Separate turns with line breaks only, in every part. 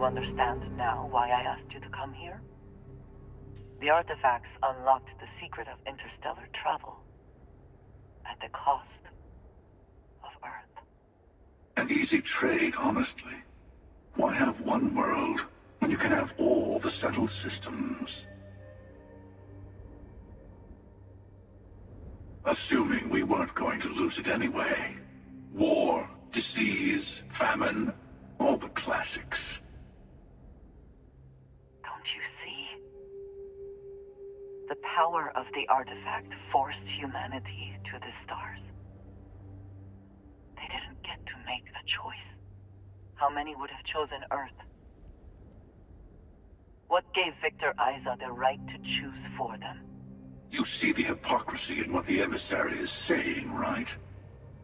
understand now why I asked you to come here? The artifacts unlocked the secret of interstellar travel at the cost of Earth.
An easy trade, honestly. Why have one world when you can have all the settled systems? Assuming we weren't going to lose it anyway. War, disease, famine, all the classics.
Don't you see? The power of the artifact forced humanity to the stars. They didn't get to make a choice. How many would have chosen Earth? What gave Victor Isa the right to choose for them?
You see the hypocrisy in what the emissary is saying, right?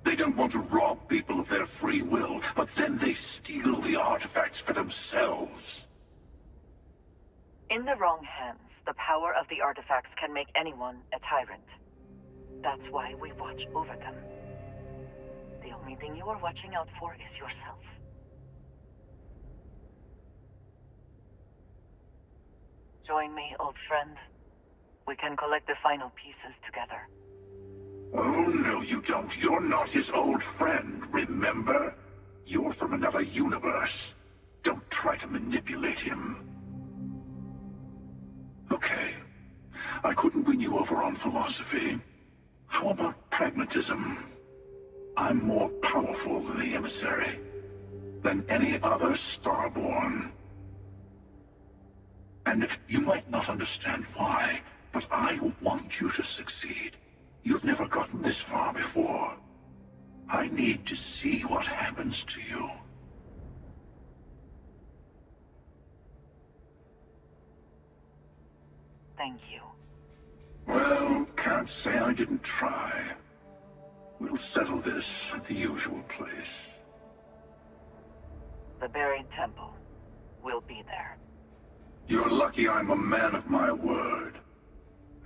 They don't want to rob people of their free will, but then they steal the artifacts for themselves.
In the wrong hands, the power of the artifacts can make anyone a tyrant. That's why we watch over them. The only thing you are watching out for is yourself. Join me, old friend. We can collect the final pieces together.
Oh, no, you don't. You're not his old friend, remember? You're from another universe. Don't try to manipulate him. Okay. I couldn't win you over on philosophy. How about pragmatism? I'm more powerful than the emissary. Than any other Starborn. And you might not understand why, but I want you to succeed. You've never gotten this far before. I need to see what happens to you.
Thank you.
Well, can't say I didn't try. We'll settle this at the usual place.
The buried temple. We'll be there.
You're lucky I'm a man of my word.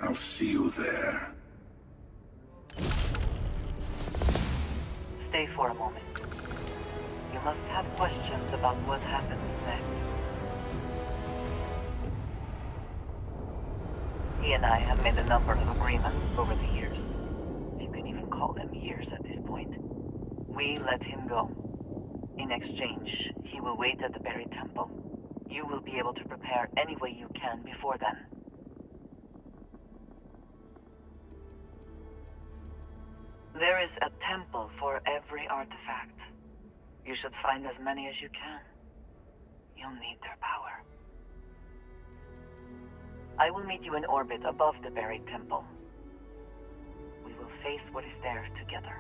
I'll see you there.
Stay for a moment. You must have questions about what happens next. He and I have made a number of agreements over the years. If you can even call them years at this point. We let him go. In exchange, he will wait at the buried temple. You will be able to prepare any way you can before then. There is a temple for every artifact. You should find as many as you can. You'll need their power. I will meet you in orbit above the buried temple. We will face what is there together.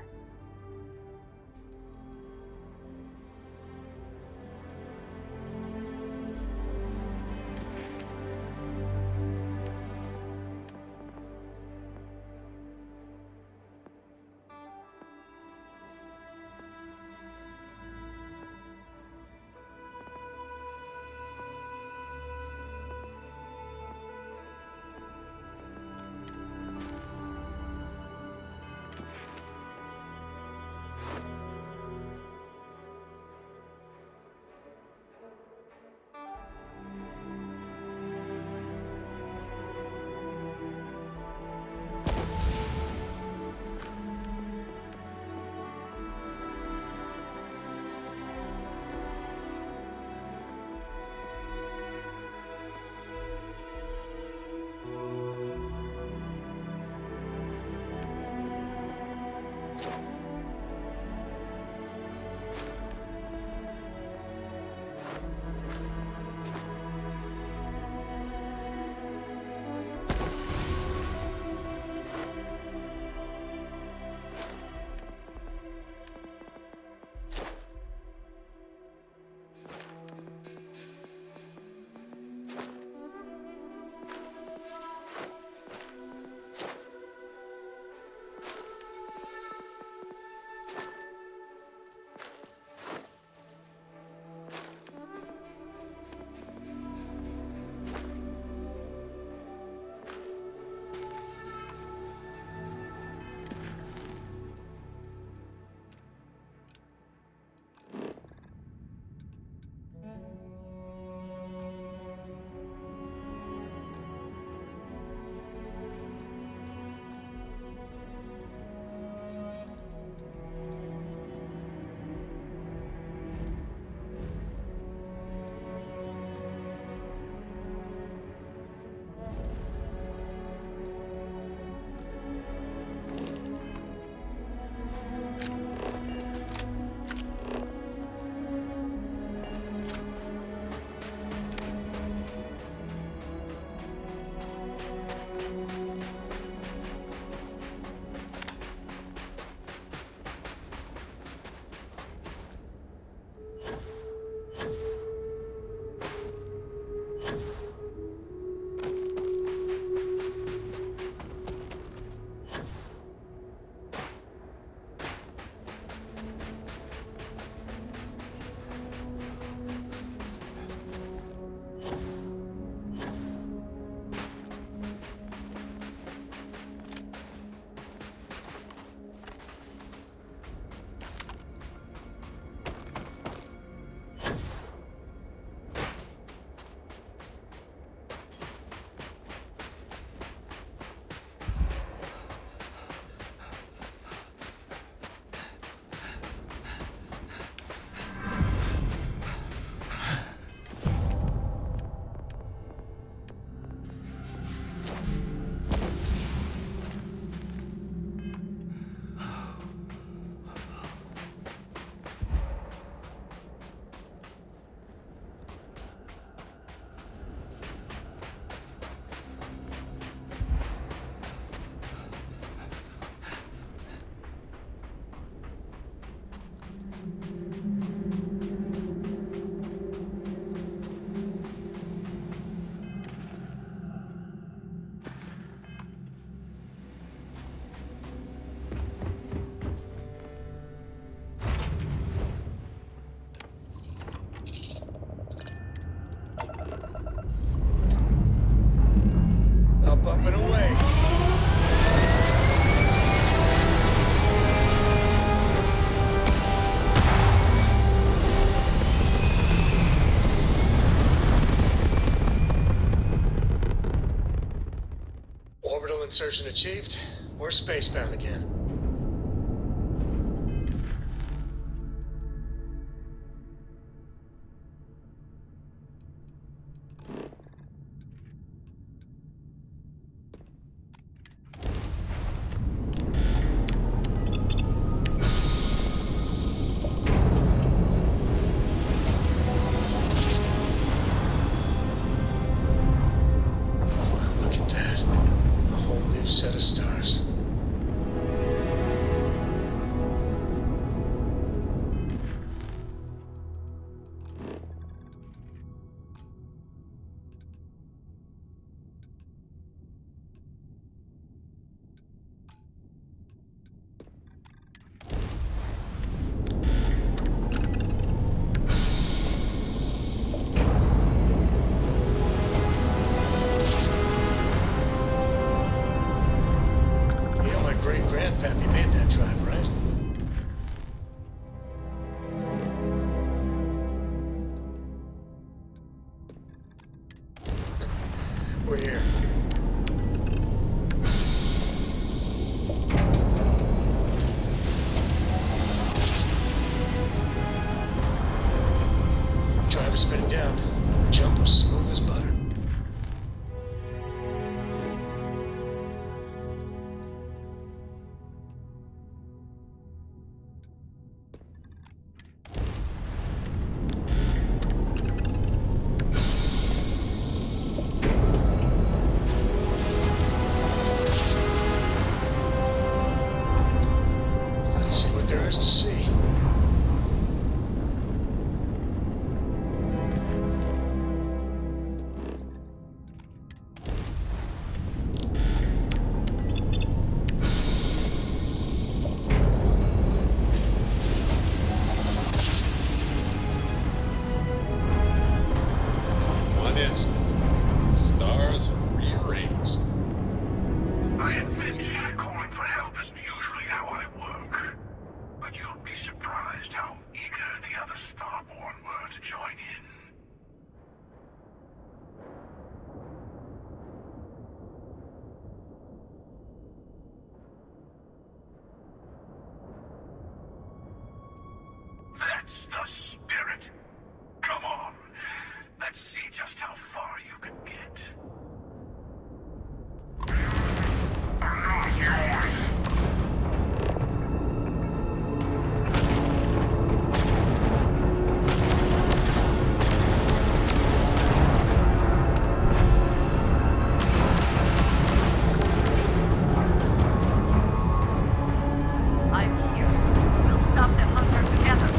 Orbital insertion achieved. We're spacebound again. Look at that. A whole new set of stars. You know my great-grandpappy made that drive, right? We're here. Drive is spinning down. Jump was smooth as butter. Let's see what there is to see.
One instant, stars are rearranged.
I admit, calling for help isn't usually how I work. But you'll be surprised how eager the other Starborn were to join in. That's the spirit. Come on. Let's see just how far you can get. I'm not yours.
I'm here. We'll stop the hunter together.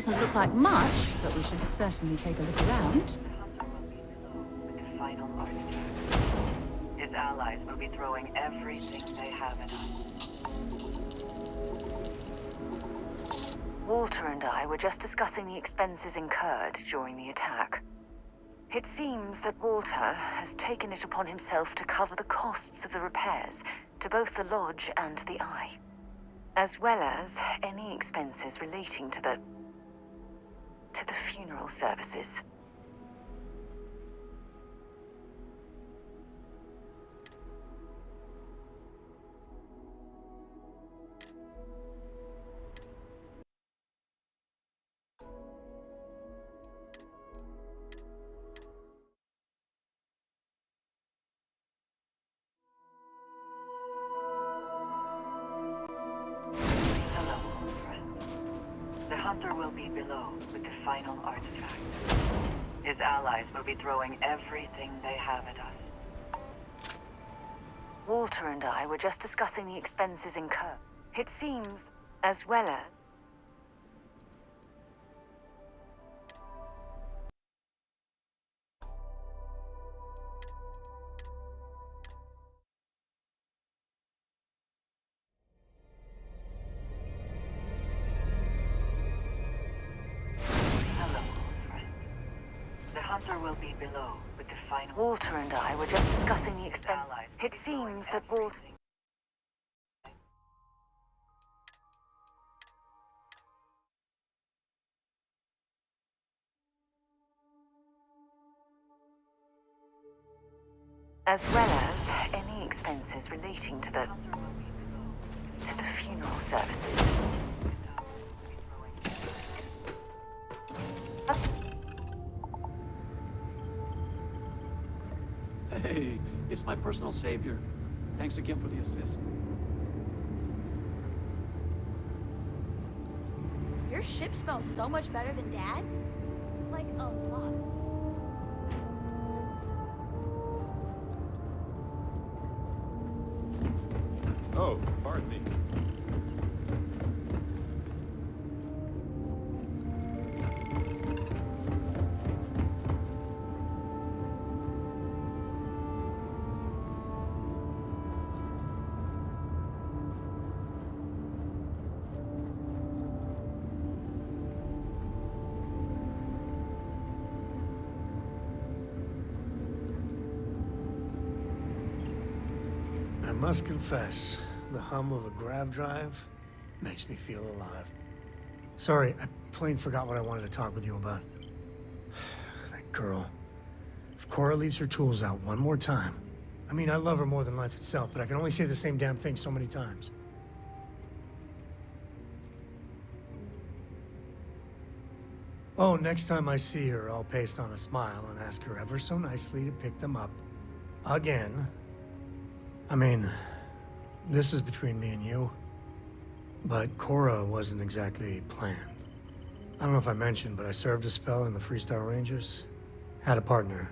Doesn't look like much, but we should certainly take a look around.
The hunter will be below with the final artifact. His allies will be throwing everything they have at us. Walter and I were just discussing the expenses incurred during the attack. It seems that Walter has taken it upon himself to cover the costs of the repairs to both the lodge and the Eye, as well as any expenses relating to the funeral services. Hello, old friend. The hunter will be below with the final artifact. His allies will be throwing everything they have at us. Walter and I were just discussing the expenses incurred. It seems, as well as... Hello, old friend. The hunter will be below with the final... Walter and I were just discussing the expenses. It seems that Walter... as well as any expenses relating to the funeral services.
Hey, it's my personal savior. Thanks again for the assist.
Your ship smells so much better than Dad's? Like, a lot.
Oh, pardon me.
I must confess, the hum of a grav drive makes me feel alive. Sorry, I plain forgot what I wanted to talk with you about. That girl. If Cora leaves her tools out one more time... I mean, I love her more than life itself, but I can only say the same damn thing so many times. Oh, next time I see her, I'll paste on a smile and ask her ever so nicely to pick them up. Again. I mean, this is between me and you, but Cora wasn't exactly planned. I don't know if I mentioned, but I served a spell in the Freestar Rangers. Had a partner,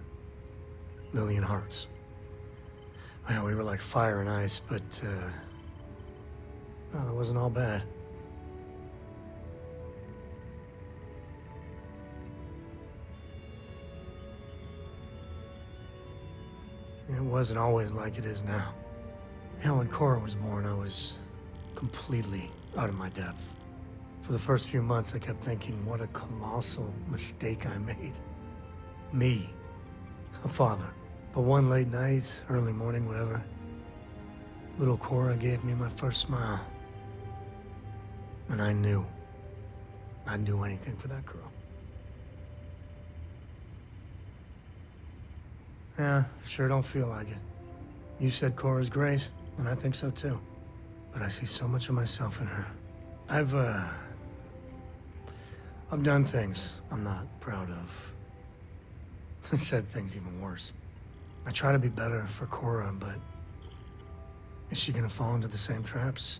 Lillian Hartz. Well, we were like fire and ice, but, well, it wasn't all bad. It wasn't always like it is now. Hell, when Cora was born, I was completely out of my depth. For the first few months, I kept thinking, what a colossal mistake I made. Me, a father. But one late night, early morning, whatever, little Cora gave me my first smile. And I knew I'd do anything for that girl. Yeah, sure don't feel like it. You said Cora's great, and I think so too. But I see so much of myself in her. I've done things I'm not proud of. Said things even worse. I try to be better for Cora, but is she gonna fall into the same traps?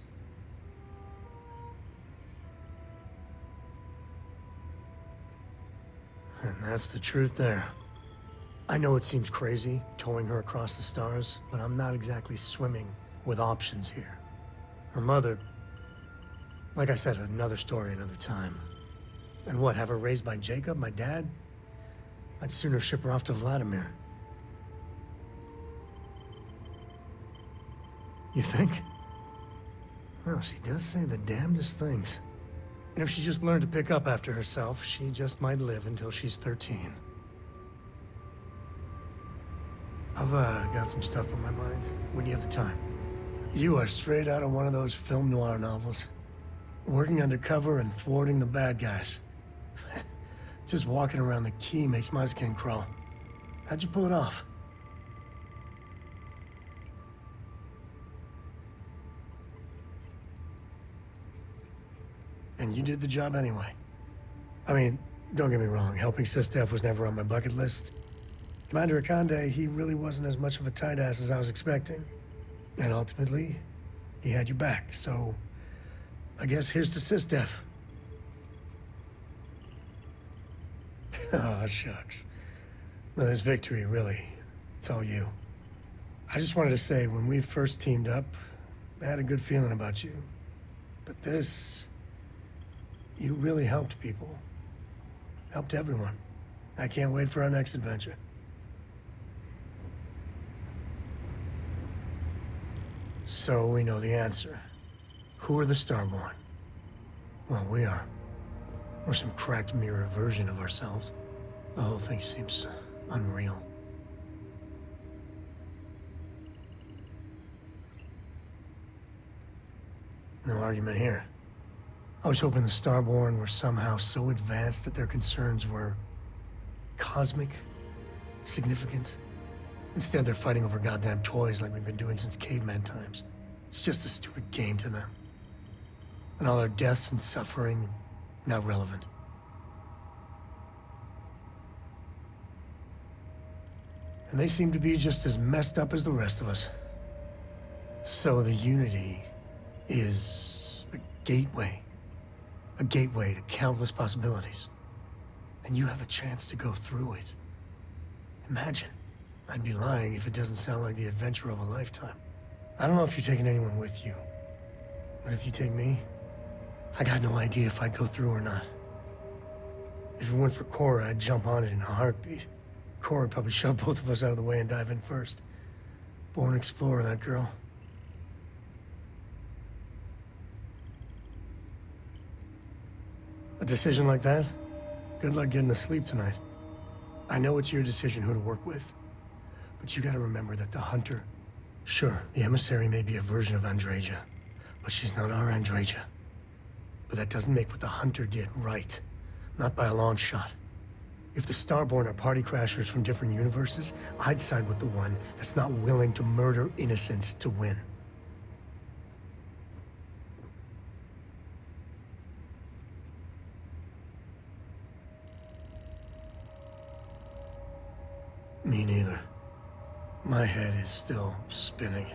And that's the truth there. I know it seems crazy, towing her across the stars, but I'm not exactly swimming with options here. Her mother, like I said, another story, another time. And what, have her raised by Jacob, my dad? I'd sooner ship her off to Vladimir. You think? Well, she does say the damnedest things. And if she just learned to pick up after herself, she just might live until she's 13. I've got some stuff on my mind, when you have the time. You are straight out of one of those film noir novels. Working undercover and thwarting the bad guys. Just walking around the key makes my skin crawl. How'd you pull it off? And you did the job anyway. I mean, don't get me wrong, helping SysDef was never on my bucket list. Commander Akande, he really wasn't as much of a tight ass as I was expecting. And ultimately, he had you back, so I guess here's to SysDef. Oh, shucks. Well, this victory, really, it's all you. I just wanted to say, when we first teamed up, I had a good feeling about you. But this... you really helped people. Helped everyone. I can't wait for our next adventure. So we know the answer. Who are the Starborn? Well, we are. We're some cracked mirror version of ourselves. The whole thing seems unreal. No argument here. I was hoping the Starborn were somehow so advanced that their concerns were cosmic, significant. Instead, they're fighting over goddamn toys like we've been doing since caveman times. It's just a stupid game to them. And all our deaths and suffering, not relevant. And they seem to be just as messed up as the rest of us. So the Unity is a gateway. A gateway to countless possibilities. And you have a chance to go through it. Imagine. I'd be lying if it doesn't sound like the adventure of a lifetime. I don't know if you're taking anyone with you. But if you take me, I got no idea if I'd go through or not. If it went for Cora, I'd jump on it in a heartbeat. Cora would probably shove both of us out of the way and dive in first. Born explorer, that girl. A decision like that? Good luck getting to sleep tonight. I know it's your decision who to work with. But you gotta remember that the Hunter... Sure, the emissary may be a version of Andreja. But she's not our Andreja. But that doesn't make what the Hunter did right. Not by a long shot. If the Starborn are party crashers from different universes, I'd side with the one that's not willing to murder innocents to win. Me neither. My head is still spinning.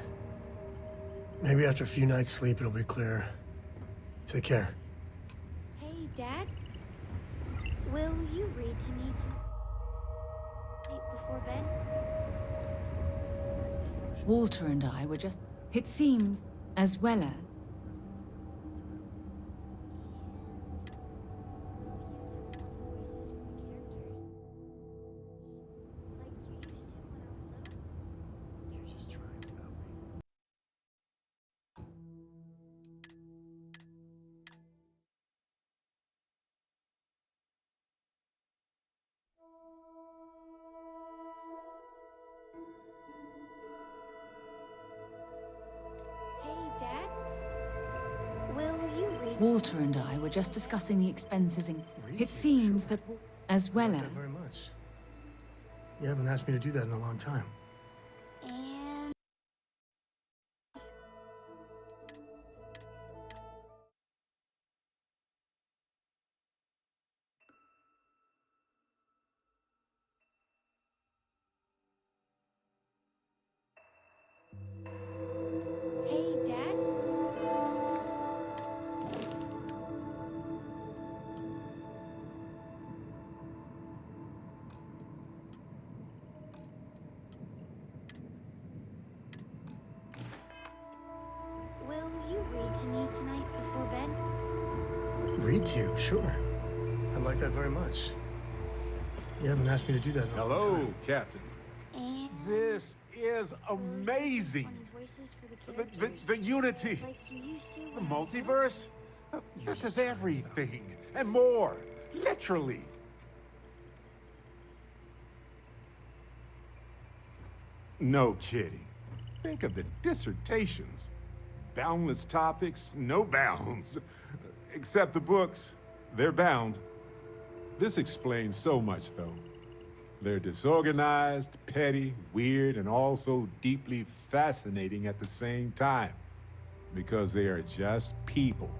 Maybe after a few nights' sleep, it'll be clearer. Take care.
Hey, Dad? Will you read to me tonight before bed?
Walter and I were just... It seems, as well as... Walter and I were just discussing the expenses and it seems that, as well as...
Thank you very much. You haven't asked me to do that in a long time.
And... Hey, Dad? Will you read to me tonight before bed?
Read to you, sure. I'd like that very much. You haven't asked me to do that in a long
Hello,
time.
Captain.
And
This is amazing.
funny voices for the
The
characters.
unity,
Like you used to.
the
when I was
multiverse. This is everything and more, literally. No kidding. Think of the dissertations. Boundless topics, no bounds. Except the books, they're bound. This explains so much, though. They're disorganized, petty, weird, and also deeply fascinating at the same time. Because they are just people.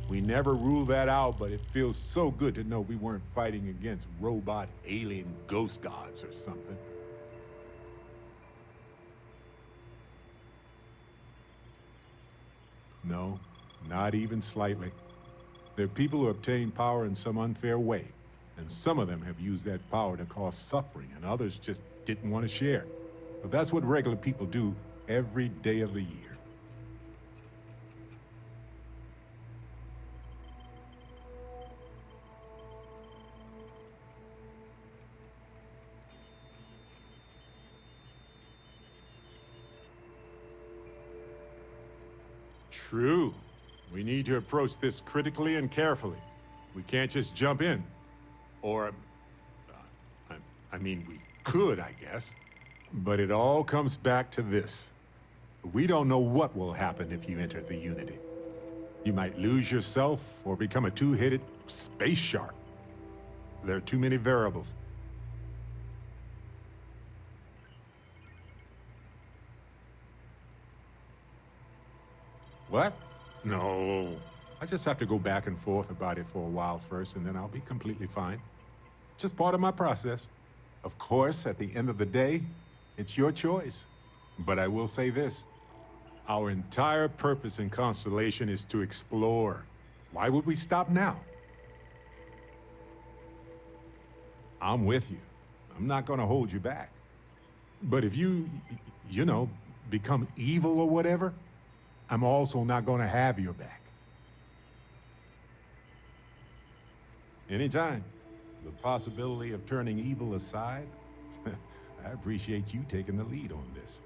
We never rule that out, but it feels so good to know we weren't fighting against robot alien ghost gods or something. No, not even slightly. They're people who obtain power in some unfair way, and some of them have used that power to cause suffering, and others just didn't want to share. But that's what regular people do every day of the year. True. We need to approach this critically and carefully. We can't just jump in. Or, I mean, we could, I guess. But it all comes back to this. We don't know what will happen if you enter the Unity. You might lose yourself or become a two-headed space shark. There are too many variables. What? No. I just have to go back and forth about it for a while first, and then I'll be completely fine. Just part of my process. Of course, at the end of the day, it's your choice. But I will say this. Our entire purpose in Constellation is to explore. Why would we stop now? I'm with you. I'm not gonna hold you back. But if you know, become evil or whatever, I'm also not gonna have your back. Anytime. The possibility of turning evil aside, I appreciate you taking the lead on this.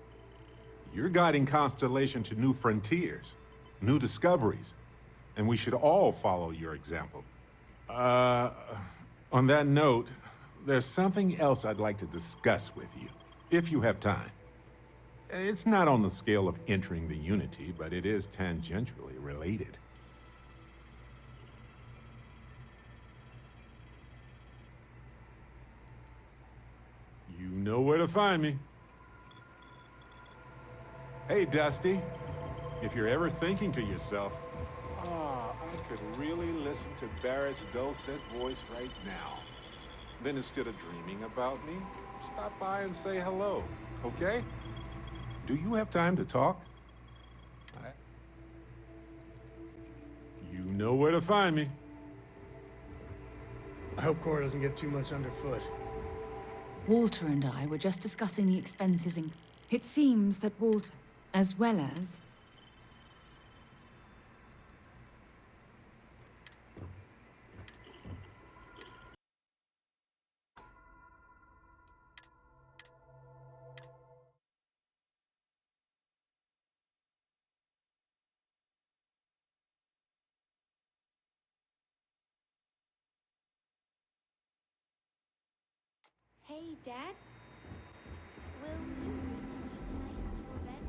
You're guiding Constellation to new frontiers, new discoveries, and we should all follow your example. On that note, there's something else I'd like to discuss with you, if you have time. It's not on the scale of entering the Unity, but it is tangentially related. You know where to find me. Hey, Dusty. If you're ever thinking to yourself, I could really listen to Barrett's dulcet voice right now. Then instead of dreaming about me, stop by and say hello, okay? Do you have time to talk? You know where to find me.
I hope Cora doesn't get too much underfoot.
Walter and I were just discussing the expenses, and it seems that Walter, as well as...
Hey, Dad. Will you read to me tonight before bed?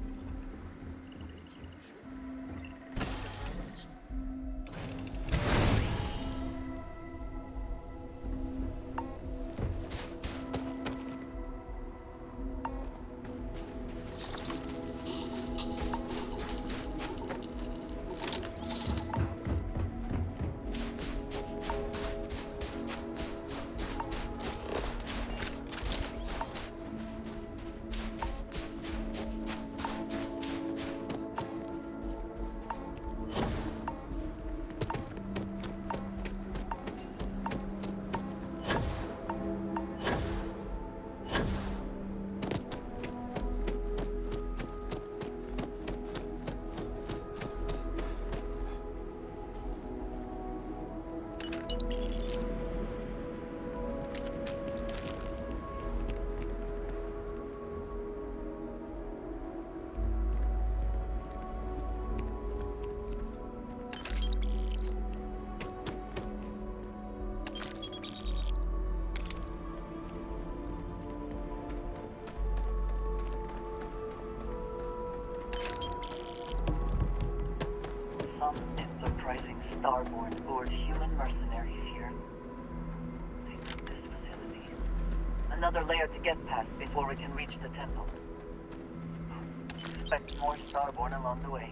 enterprising starborn lured human mercenaries here. They built this facility. Another layer to get past before we can reach the temple. Expect more starborn along the way.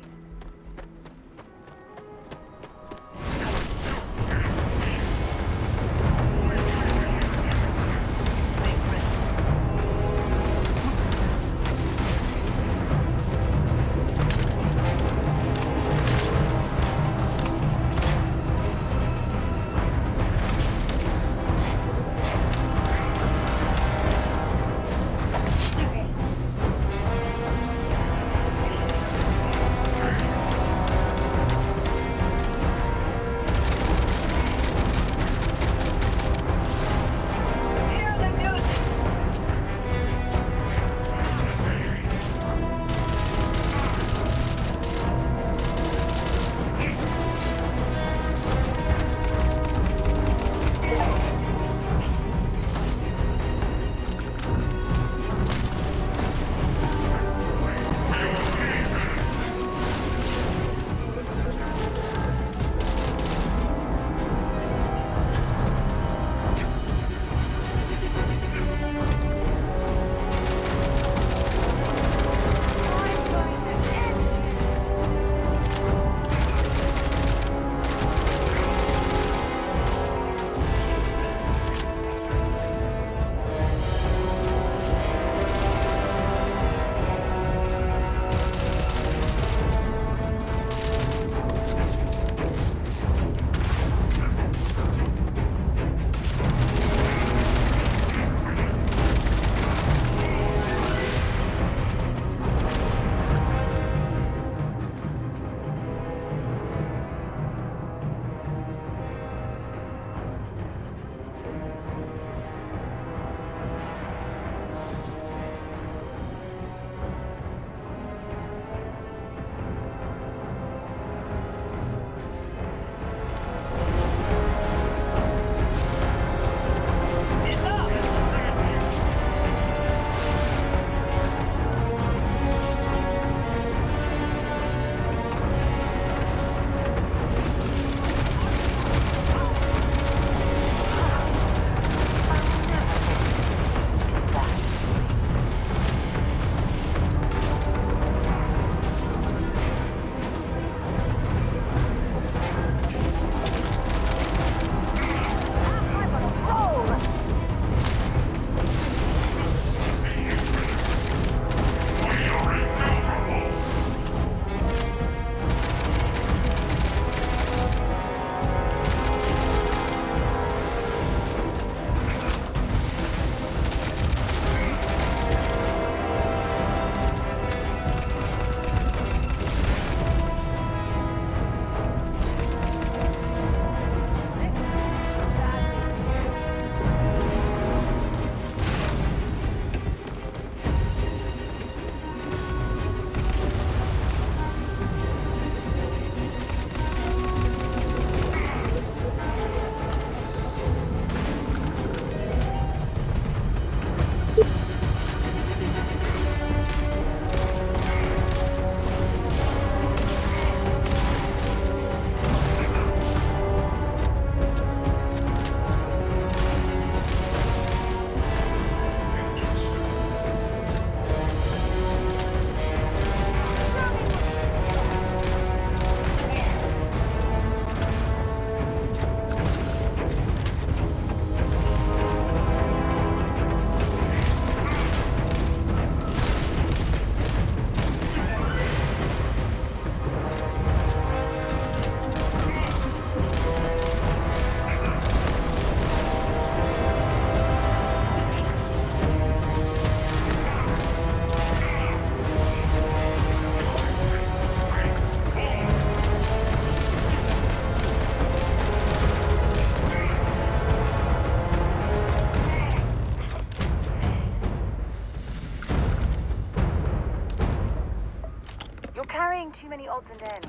carrying too many odds and ends.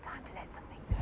Time to let something go.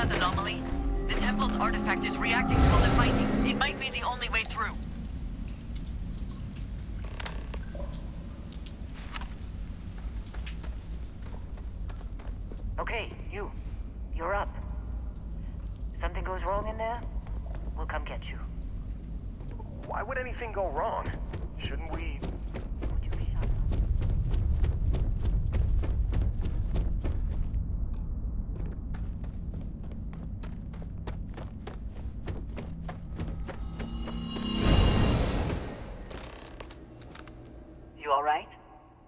that anomaly? The temple's artifact is reacting to all the fighting. It might be the only way through.
Okay, you're up. Something goes wrong in there, we'll come get you.
Why would anything go wrong? Shouldn't we...
Would you shut up?
You alright?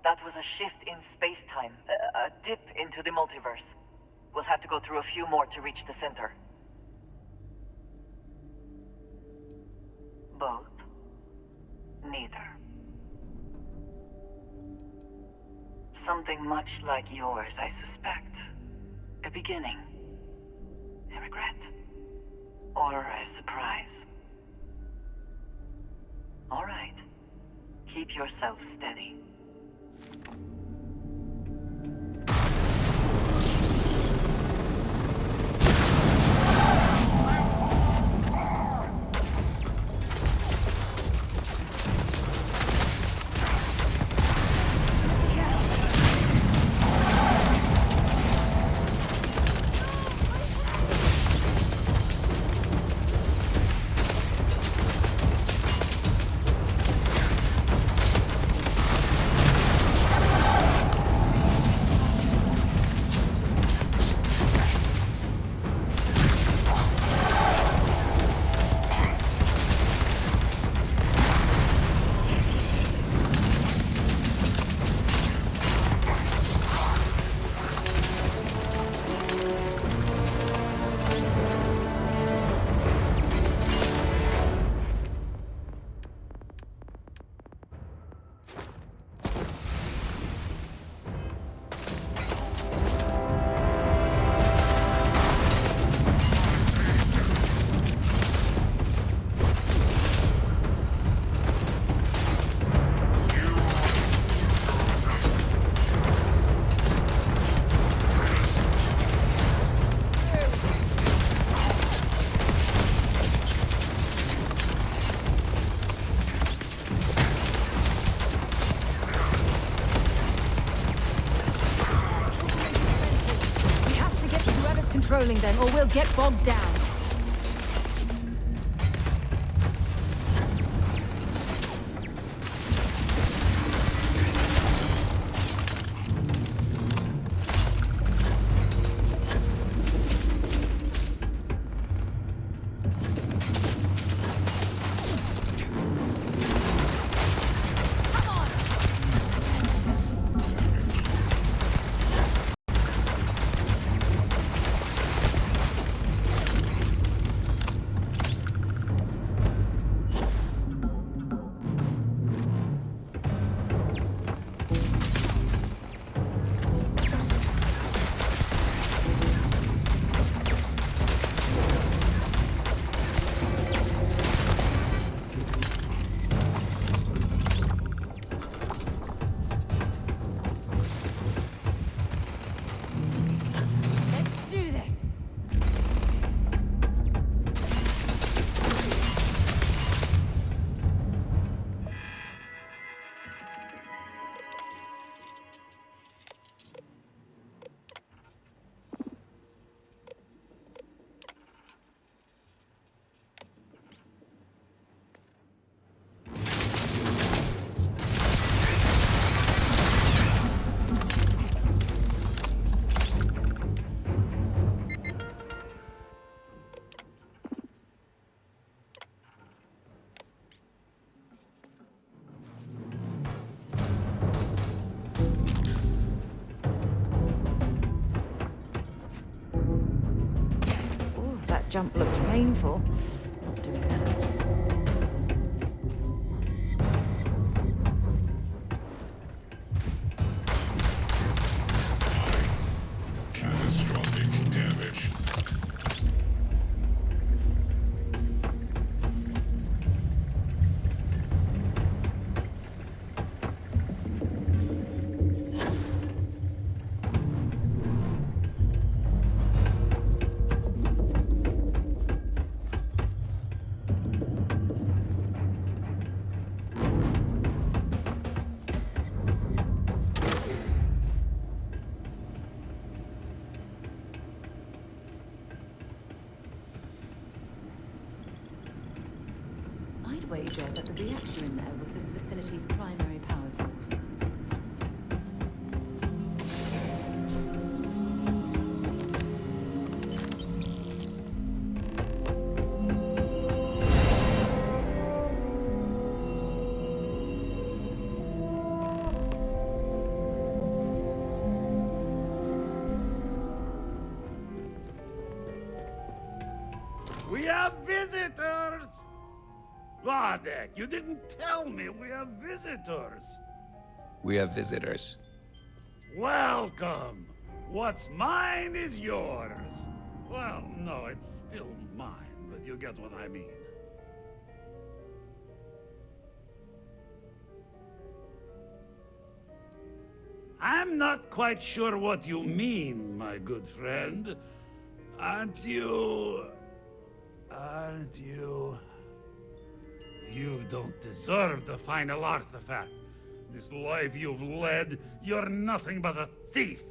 That was a shift in space-time, a dip into the multiverse. We'll have to go through a few more to reach the center. Both? Neither. Something much like yours, I suspect. A beginning. A regret. Or a surprise. Alright. Keep yourself steady.
Controlling them, or we'll get bogged down. Jump looked painful. Not doing that.
Catastrophic damage.
I'd wager that the reactor in there was this facility's primary power source.
We have visitors! Wadek, you didn't tell me we have visitors.
We have visitors.
Welcome! What's mine is yours. Well, no, it's still mine, but you get what I mean. I'm not quite sure what you mean, my good friend. Aren't you... You don't deserve the final artifact. This life you've led, you're nothing but a thief,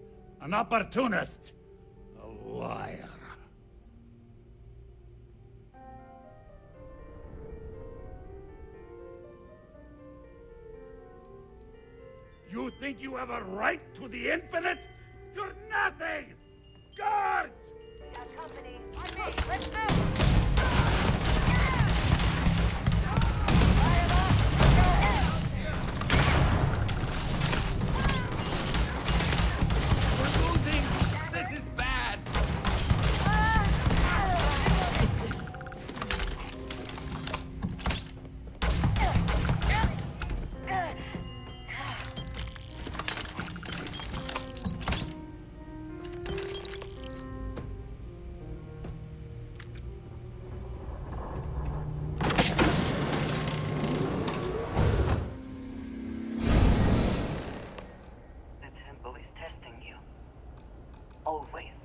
an opportunist, a liar. You think you have a right to the infinite? You're nothing! Guards!
We got company. On me. Let's move.
We're losing! This is bad!
The temple is testing you. Always.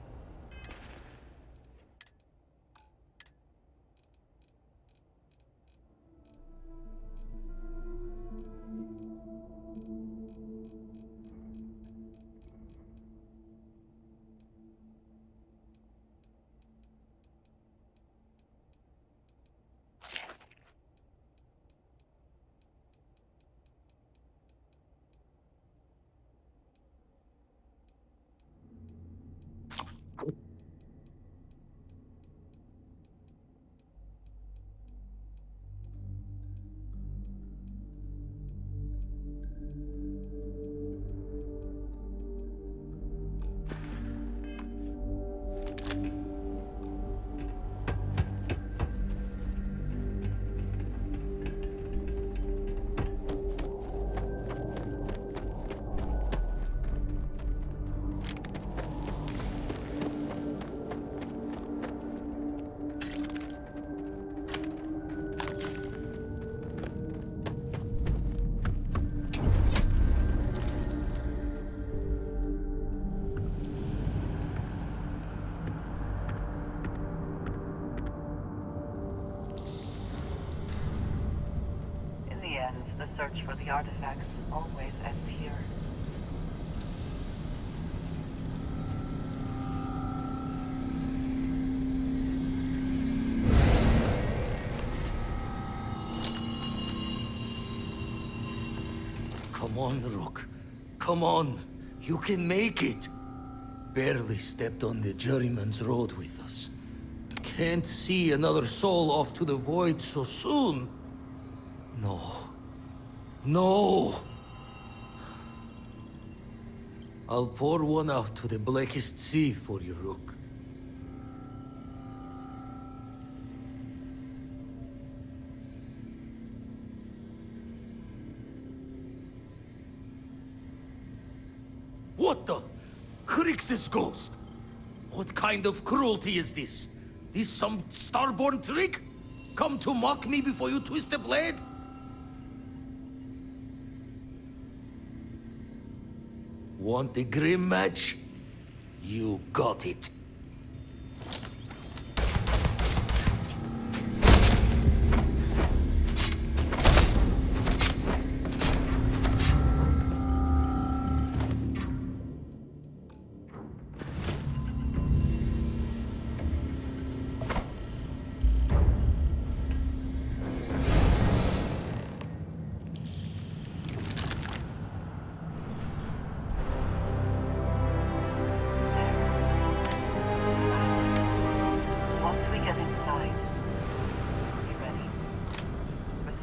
The search for the artifacts always ends here.
Come on, Rook. Come on. You can make it. Barely stepped on the juryman's road with us. Can't see another soul off to the void so soon. No. No! I'll pour one out to the blackest sea for you, Rook. What the? Crix's ghost? What kind of cruelty is this? This some starborn trick? Come to mock me before you twist the blade? Want the grim match? You got it.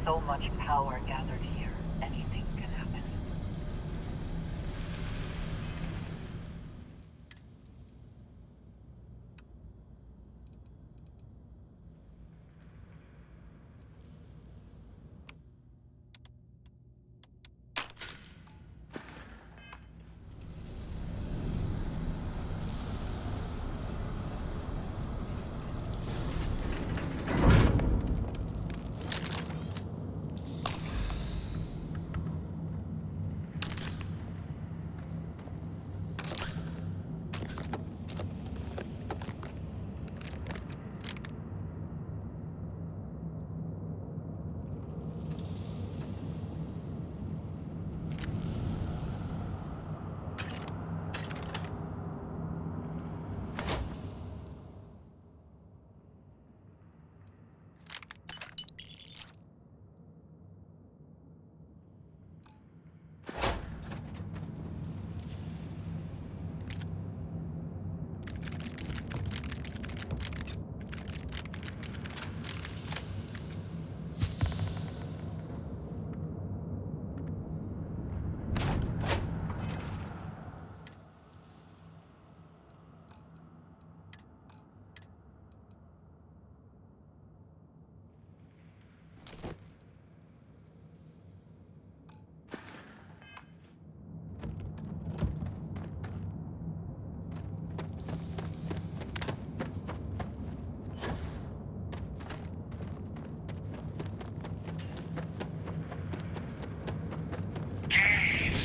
so much power gathered here, anything can happen.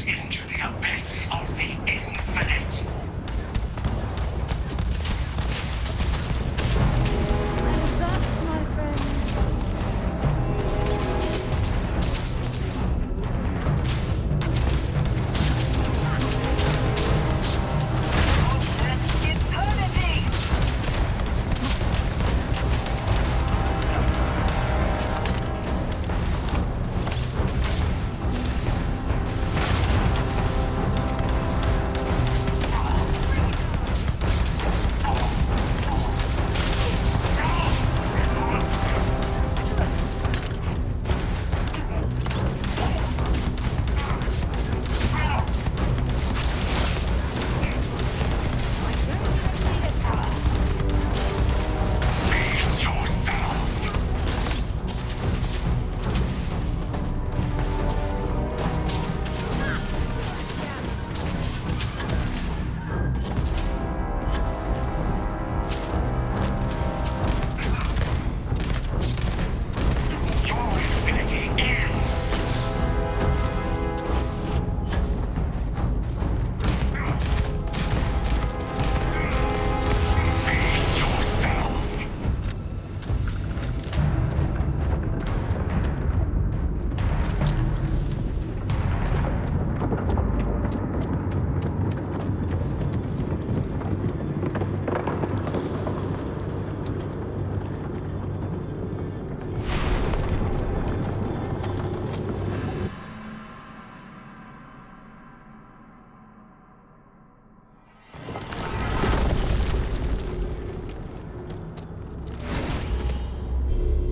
Into the abyss of the infinite.
And that, my friend,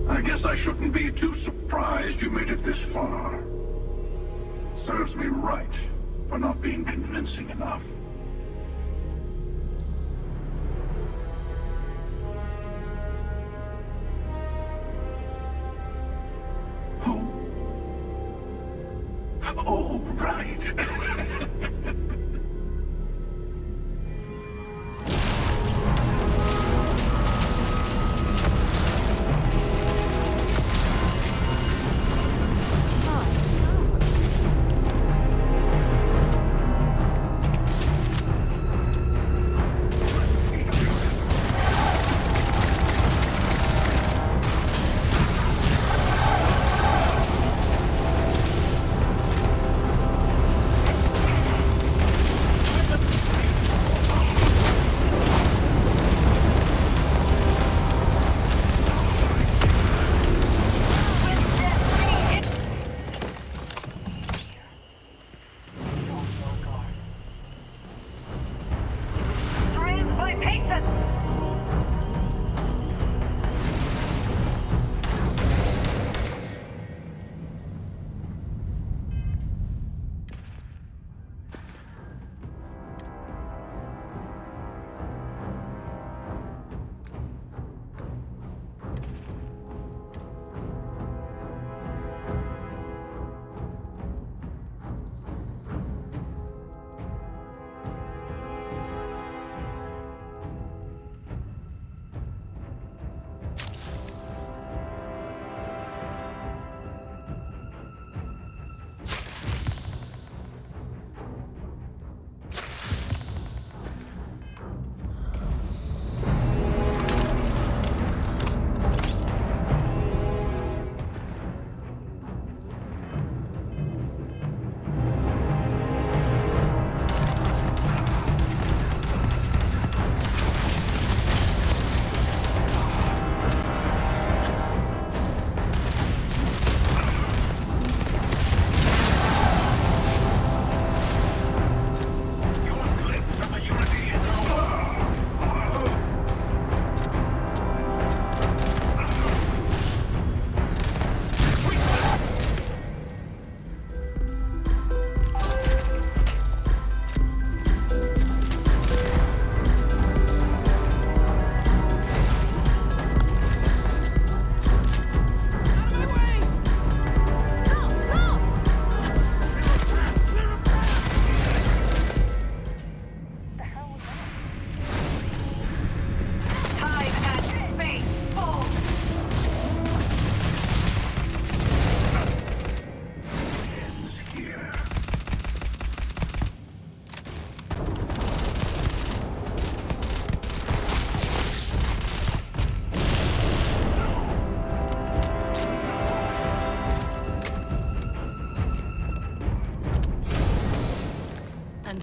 I guess I shouldn't be too surprised you made it this far. Serves me right for not being convincing enough. Oh, right.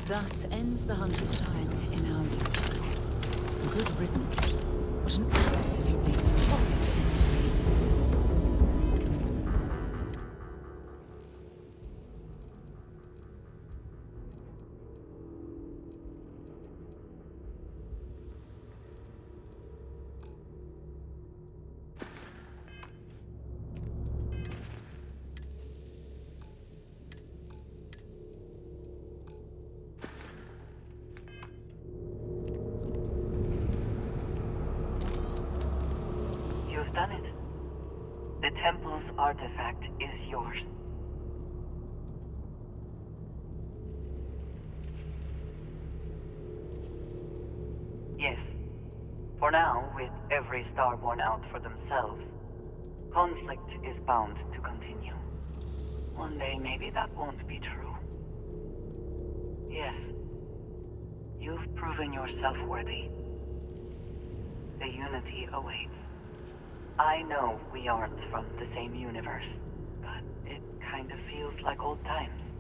Thus ends the Hunter's time in our universe. Good riddance. What an absolutely horrid entity.
You've done it. The temple's artifact is yours. Yes. For now, with every Starborn out for themselves, conflict is bound to continue. One day, maybe that won't be true. Yes. You've proven yourself worthy. The Unity awaits. I know we aren't from the same universe, but it kind of feels like old times.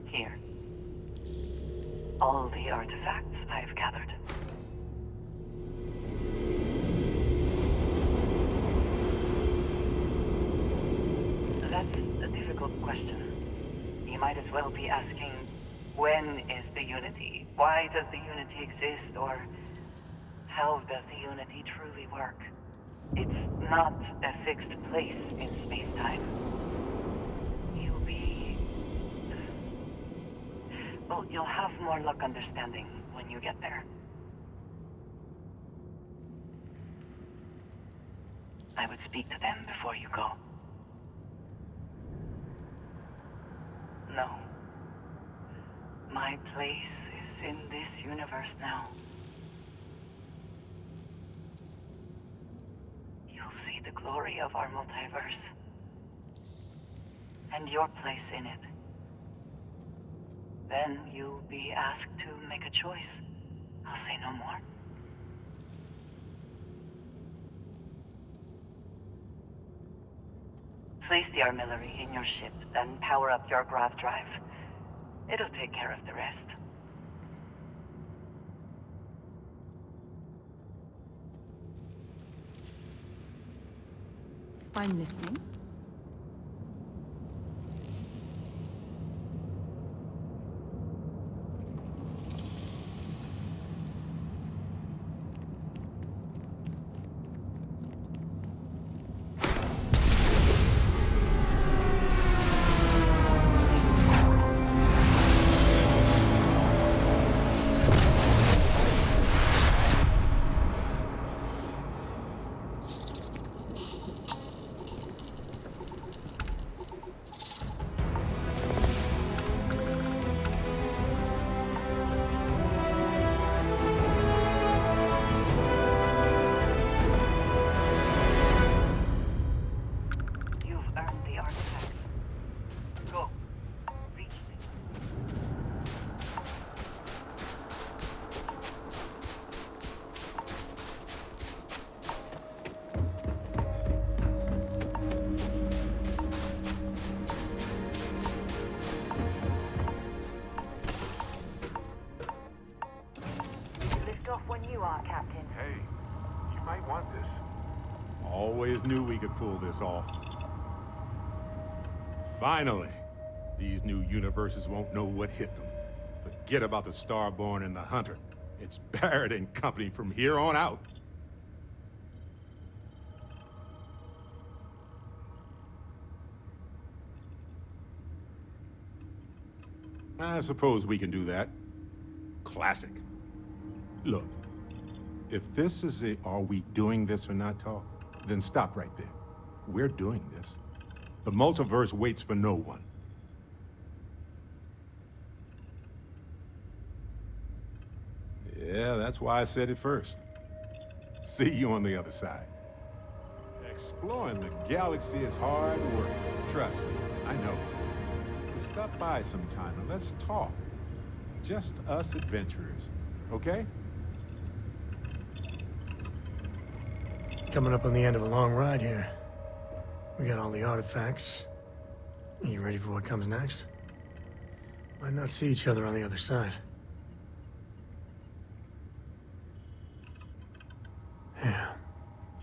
Here. All the artifacts I've gathered. That's a difficult question. You might as well be asking, when is the Unity? Why does the Unity exist? Or how does the Unity truly work? It's not a fixed place in space-time. Well, you'll have more luck understanding when you get there. I would speak to them before you go. No. My place is in this universe now. You'll see the glory of our multiverse. And your place in it. Then you'll be asked to make a choice. I'll say no more. Place the artillery in your ship, then power up your grav drive. It'll take care of the rest.
I'm listening.
Captain.
Hey, you might want this. Always knew we could pull this off. Finally, these new universes won't know what hit them. Forget about the Starborn and the Hunter. It's Barrett and company from here on out. I suppose we can do that. Classic. Look, if this is a are we doing this or not talk, then stop right there. We're doing this. The multiverse waits for no one. Yeah, that's why I said it first. See you on the other side. Exploring the galaxy is hard work. Trust me, I know. Stop by sometime and let's talk. Just us adventurers, okay?
Coming up on the end of a long ride here. We got all the artifacts. You ready for what comes next? Might not see each other on the other side.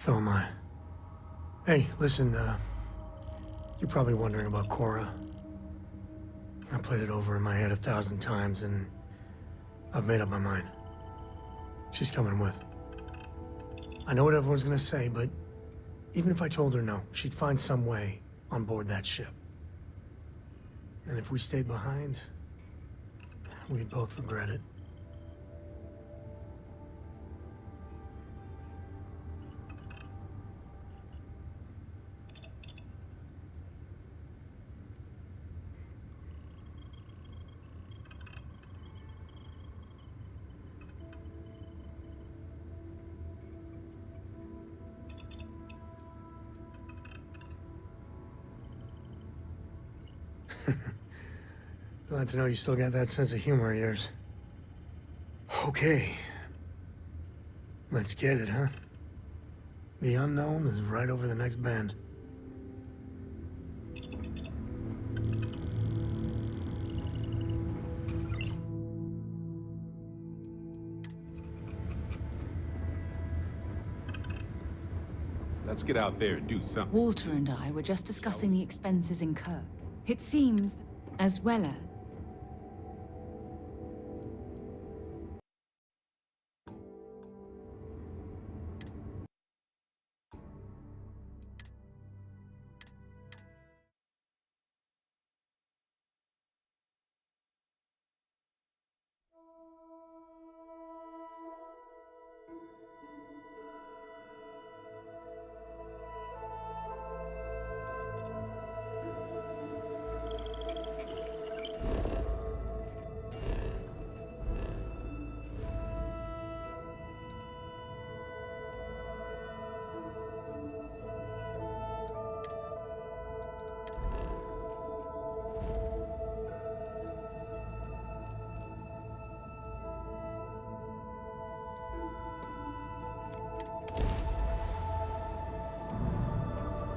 So am I. Hey, listen, you're probably wondering about Cora. I played it over in my head 1,000 times, and I've made up my mind. She's coming with. I know what everyone's gonna say, but even if I told her no, she'd find some way on board that ship. And if we stayed behind, we'd both regret it. Glad to know you still got that sense of humor of yours. Okay. Let's get it, huh? The unknown is right over the next bend.
Let's get out there and do something.
Walter and I were just discussing the expenses incurred. It seems that, as well as...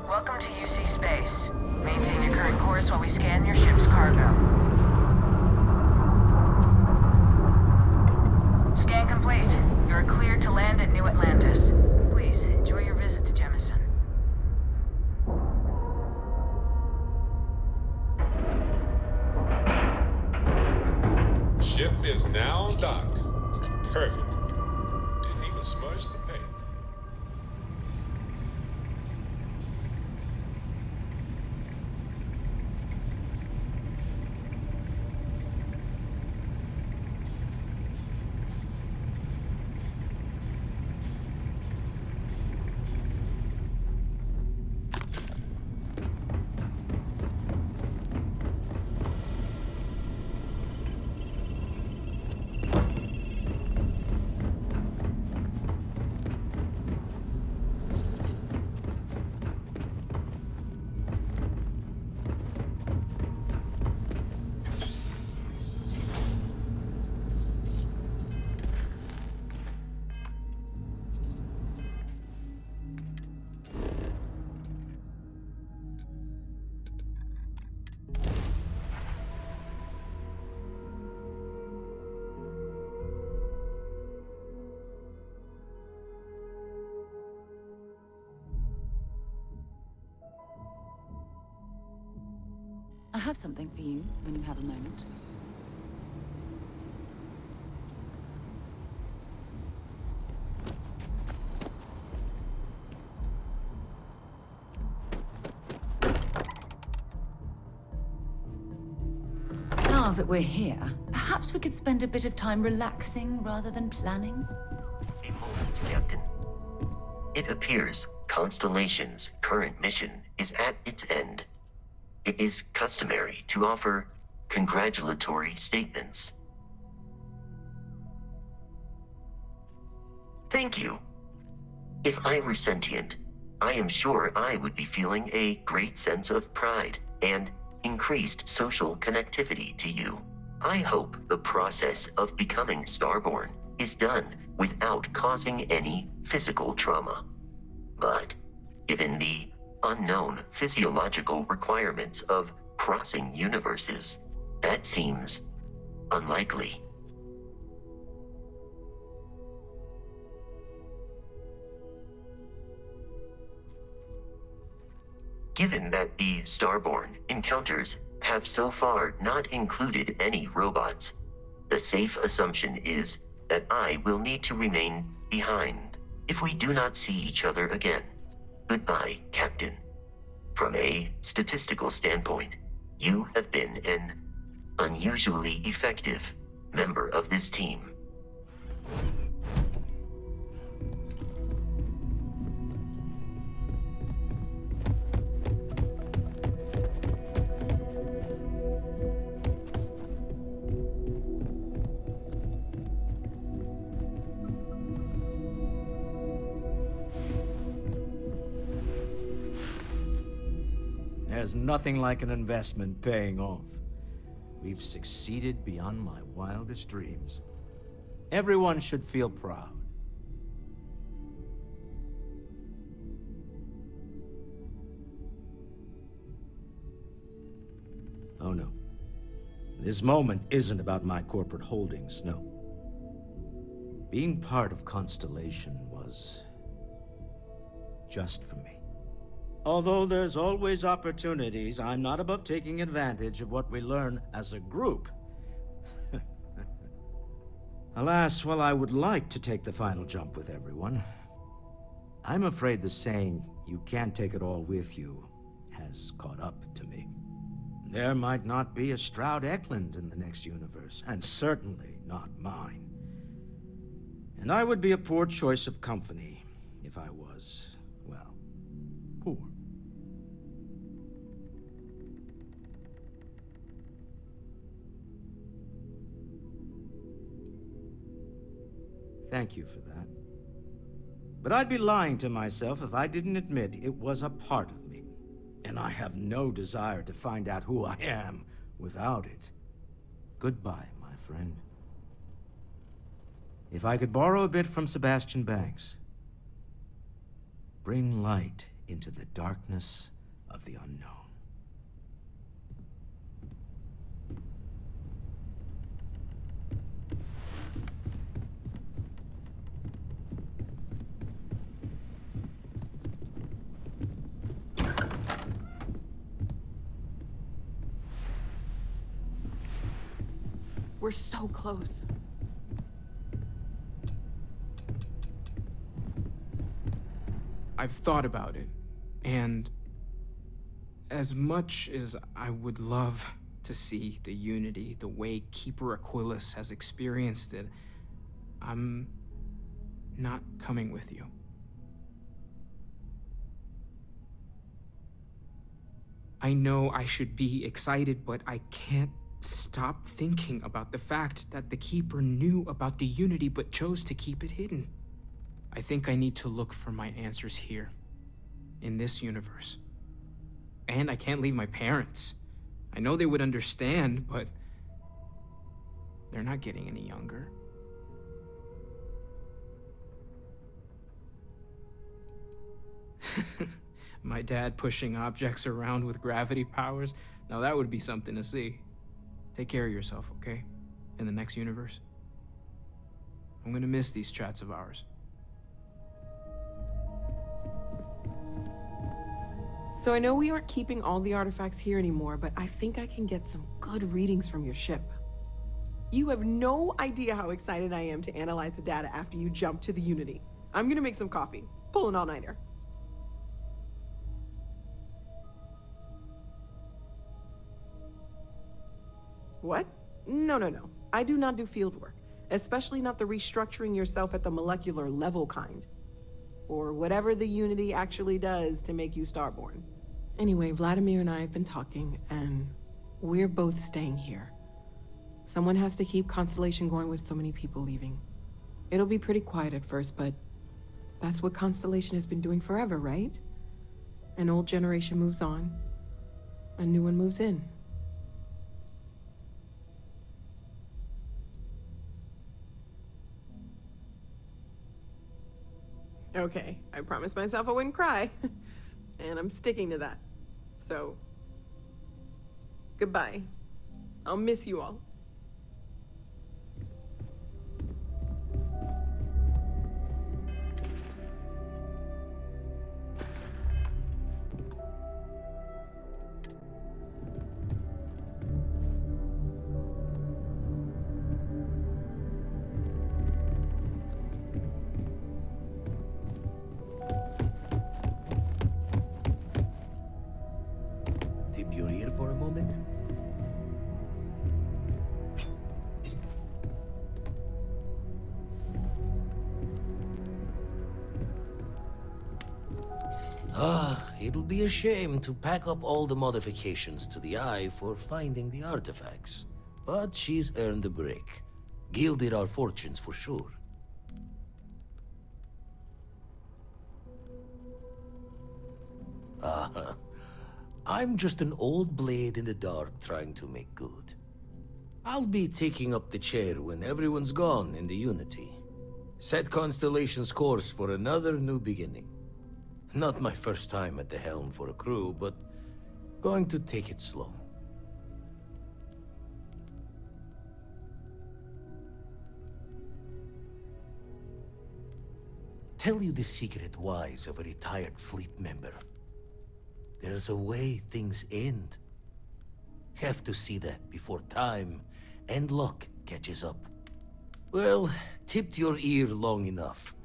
Welcome to UC Space. Maintain your current course while we scan your ship's cargo. Scan complete. You are cleared to land at New Atlantis. Please, enjoy your visit to Jemison.
Ship is now docked. Perfect. Didn't even smudge the paint.
I have something for you when you have a moment. Now that we're here, perhaps we could spend a bit of time relaxing rather than planning?
A moment, Captain. It appears Constellation's current mission is at its end. It is customary to offer congratulatory statements. Thank you. If I were sentient, I am sure I would be feeling a great sense of pride and increased social connectivity to you. I hope the process of becoming Starborn is done without causing any physical trauma. But given the unknown physiological requirements of crossing universes, that seems unlikely. Given that the Starborn encounters have so far not included any robots, the safe assumption is that I will need to remain behind if we do not see each other again. Goodbye, Captain. From a statistical standpoint, you have been an unusually effective member of this team.
There's nothing like an investment paying off. We've succeeded beyond my wildest dreams. Everyone should feel proud. Oh no. This moment isn't about my corporate holdings, no. Being part of Constellation was just for me. Although there's always opportunities, I'm not above taking advantage of what we learn as a group. Alas, while I would like to take the final jump with everyone, I'm afraid the saying, "you can't take it all with you," has caught up to me. There might not be a Stroud Eklund in the next universe, and certainly not mine. And I would be a poor choice of company if I was, well, poor. Thank you for that. But I'd be lying to myself if I didn't admit it was a part of me. And I have no desire to find out who I am without it. Goodbye, my friend. If I could borrow a bit from Sebastian Banks, bring light into the darkness of the unknown.
We're so close.
I've thought about it, and as much as I would love to see the Unity the way Keeper Aquilus has experienced it, I'm not coming with you. I know I should be excited, but I can't stop thinking about the fact that the Keeper knew about the Unity but chose to keep it hidden. I think I need to look for my answers here, in this universe. And I can't leave my parents. I know they would understand, but they're not getting any younger. My dad pushing objects around with gravity powers, now that would be something to see. Take care of yourself, okay? In the next universe. I'm gonna miss these chats of ours.
So I know we aren't keeping all the artifacts here anymore, but I think I can get some good readings from your ship. You have no idea how excited I am to analyze the data after you jump to the Unity. I'm gonna make some coffee. Pull an all-nighter. What? No. I do not do field work, especially not the restructuring yourself at the molecular level kind. Or whatever the Unity actually does to make you Starborn. Anyway, Vladimir and I have been talking, and we're both staying here. Someone has to keep Constellation going with so many people leaving. It'll be pretty quiet at first, but that's what Constellation has been doing forever, right? An old generation moves on, a new one moves in. Okay, I promised myself I wouldn't cry. And I'm sticking to that. So, goodbye. I'll miss you all.
tip your ear for a moment? It'll be a shame to pack up all the modifications to the Eye for finding the artifacts. But she's earned a break. Gilded our fortunes for sure. I'm just an old blade in the dark trying to make good. I'll be taking up the chair when everyone's gone in the Unity. Set Constellation's course for another new beginning. Not my first time at the helm for a crew, but going to take it slow. Tell you the secret wise of a retired fleet member. There's a way things end. Have to see that before time and luck catches up. Well, tipped your ear long enough.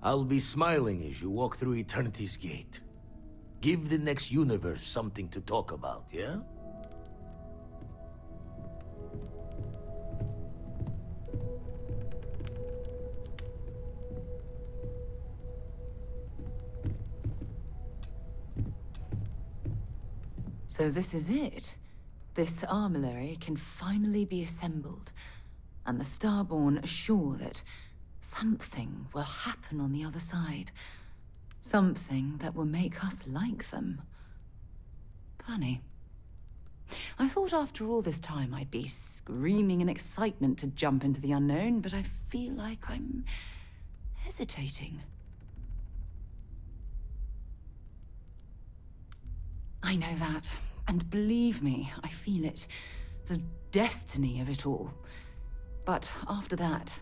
I'll be smiling as you walk through Eternity's gate. Give the next universe something to talk about, yeah?
So this is it. This armillary can finally be assembled, and the Starborn are sure that something will happen on the other side. Something that will make us like them. Funny. I thought after all this time I'd be screaming in excitement to jump into the unknown, but I feel like I'm hesitating. I know that, and believe me, I feel it. The destiny of it all. But after that,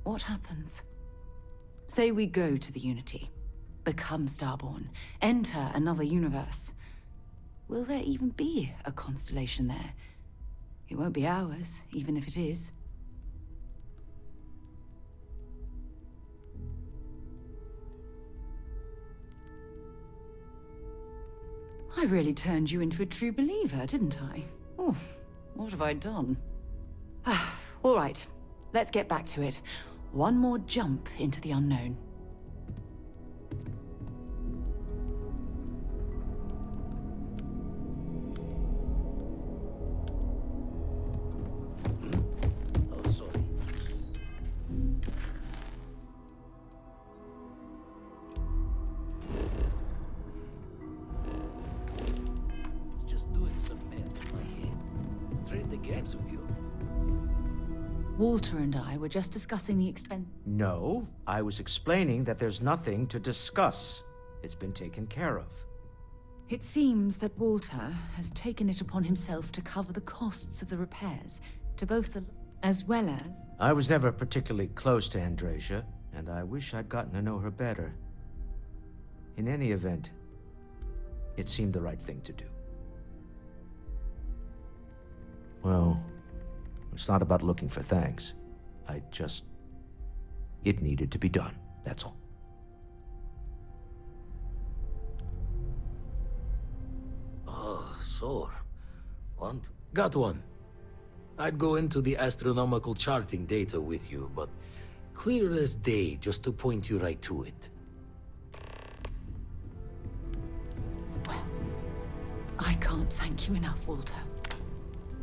what happens? Say we go to the Unity, become Starborn, enter another universe. Will there even be a constellation there? It won't be ours, even if it is. I really turned you into a true believer, didn't I? Oh, what have I done? All right, let's get back to it. One more jump into the unknown.
Oh, sorry. It's just doing some math in my head. Trade the games with you.
Walter and I were just discussing the expense.
No, I was explaining that there's nothing to discuss. It's been taken care of.
It seems that Walter has taken it upon himself to cover the costs of the repairs to both the... as well as...
I was never particularly close to Andrasia, and I wish I'd gotten to know her better. In any event, it seemed the right thing to do. Well, it's not about looking for thanks. It needed to be done, that's all.
Oh, sore. Want? Got one. I'd go into the astronomical charting data with you, but clear as day just to point you right to it.
Well, I can't thank you enough, Walter.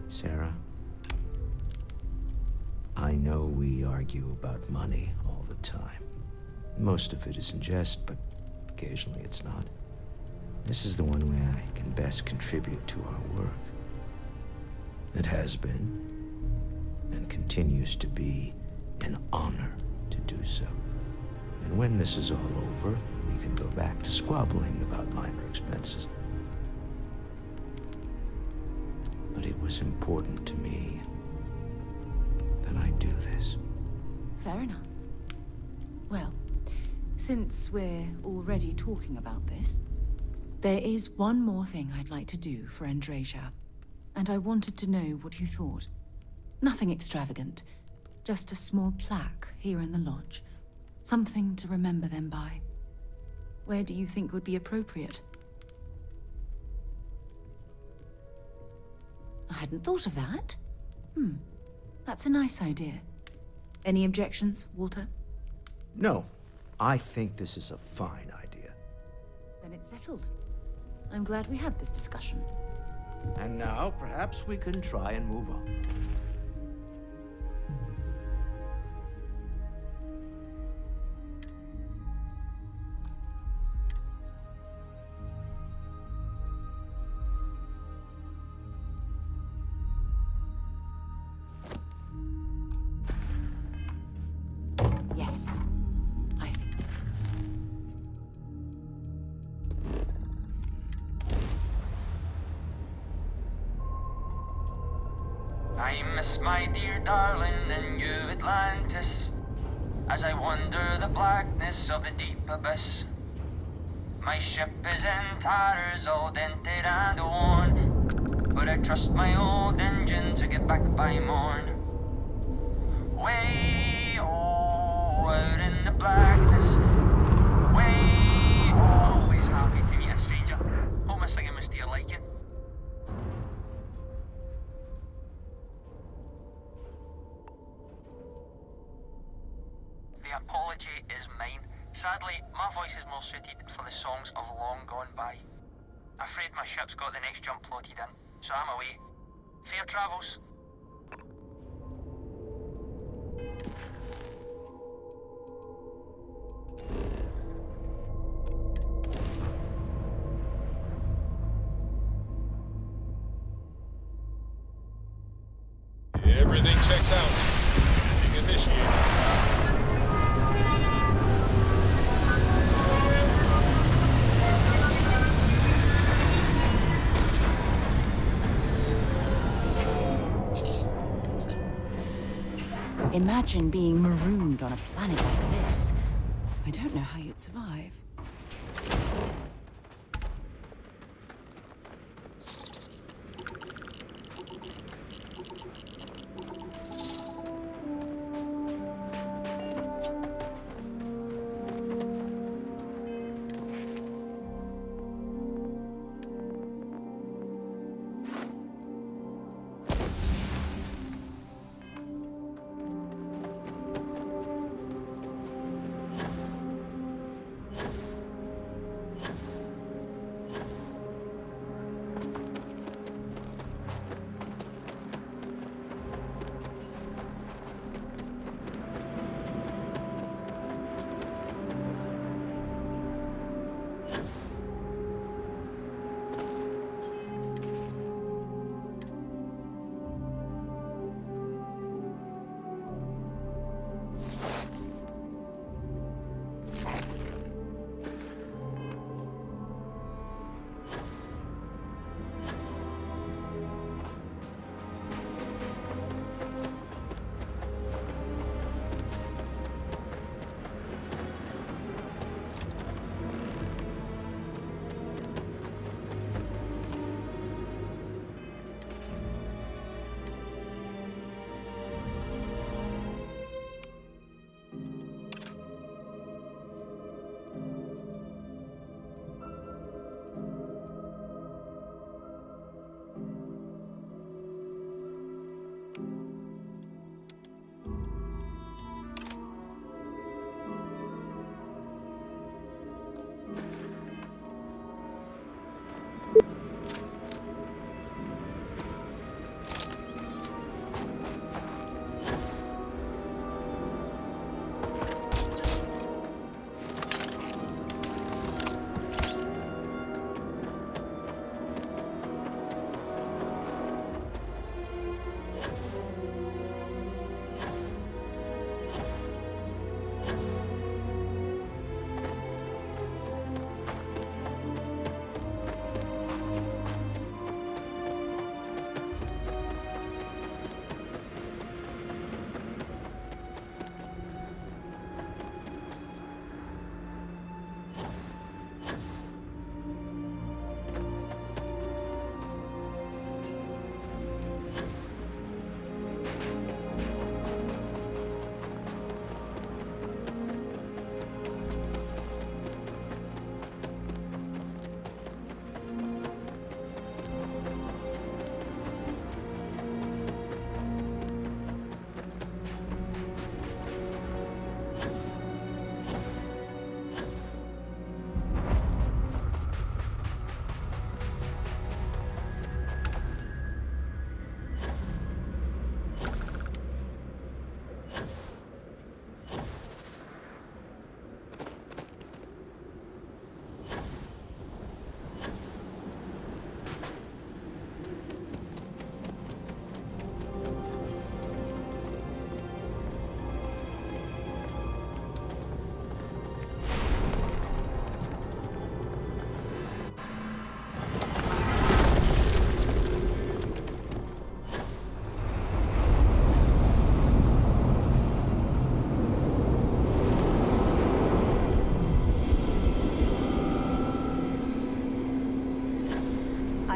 Sarah, I know we argue about money all the time. Most of it is in jest, but occasionally it's not. This is the one way I can best contribute to our work. It has been, and continues to be, an honor to do so. And when this is all over, we can go back to squabbling about minor expenses. But it was important to me that I do this.
Fair enough. Well, since we're already talking about this, there is one more thing I'd like to do for Andrasia, and I wanted to know what you thought. Nothing extravagant, just a small plaque here in the lodge. Something to remember them by. Where do you think would be appropriate? hadn't thought of that. That's a nice idea. Any objections, Walter?
No, I think this is a fine idea.
Then it's settled. I'm glad we had this discussion.
And now, perhaps we can try and move on.
Yes, I think.
I miss my dear darling and you, Atlantis, as I wander the blackness of the deep abyss. My ship is in tatters, all dented and worn, but I trust my old engine to get back by morn. Way out in the blackness, way always happy to meet a stranger. Hope my singing was dear like it. The apology is mine. Sadly, my voice is more suited for the songs of long gone by. Afraid my ship's got the next jump plotted in, so I'm away. Fair travels.
Everything checks out. Being initiated.
Imagine being marooned on a planet like this. I don't know how you'd survive.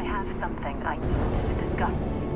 I have something I need to discuss with you.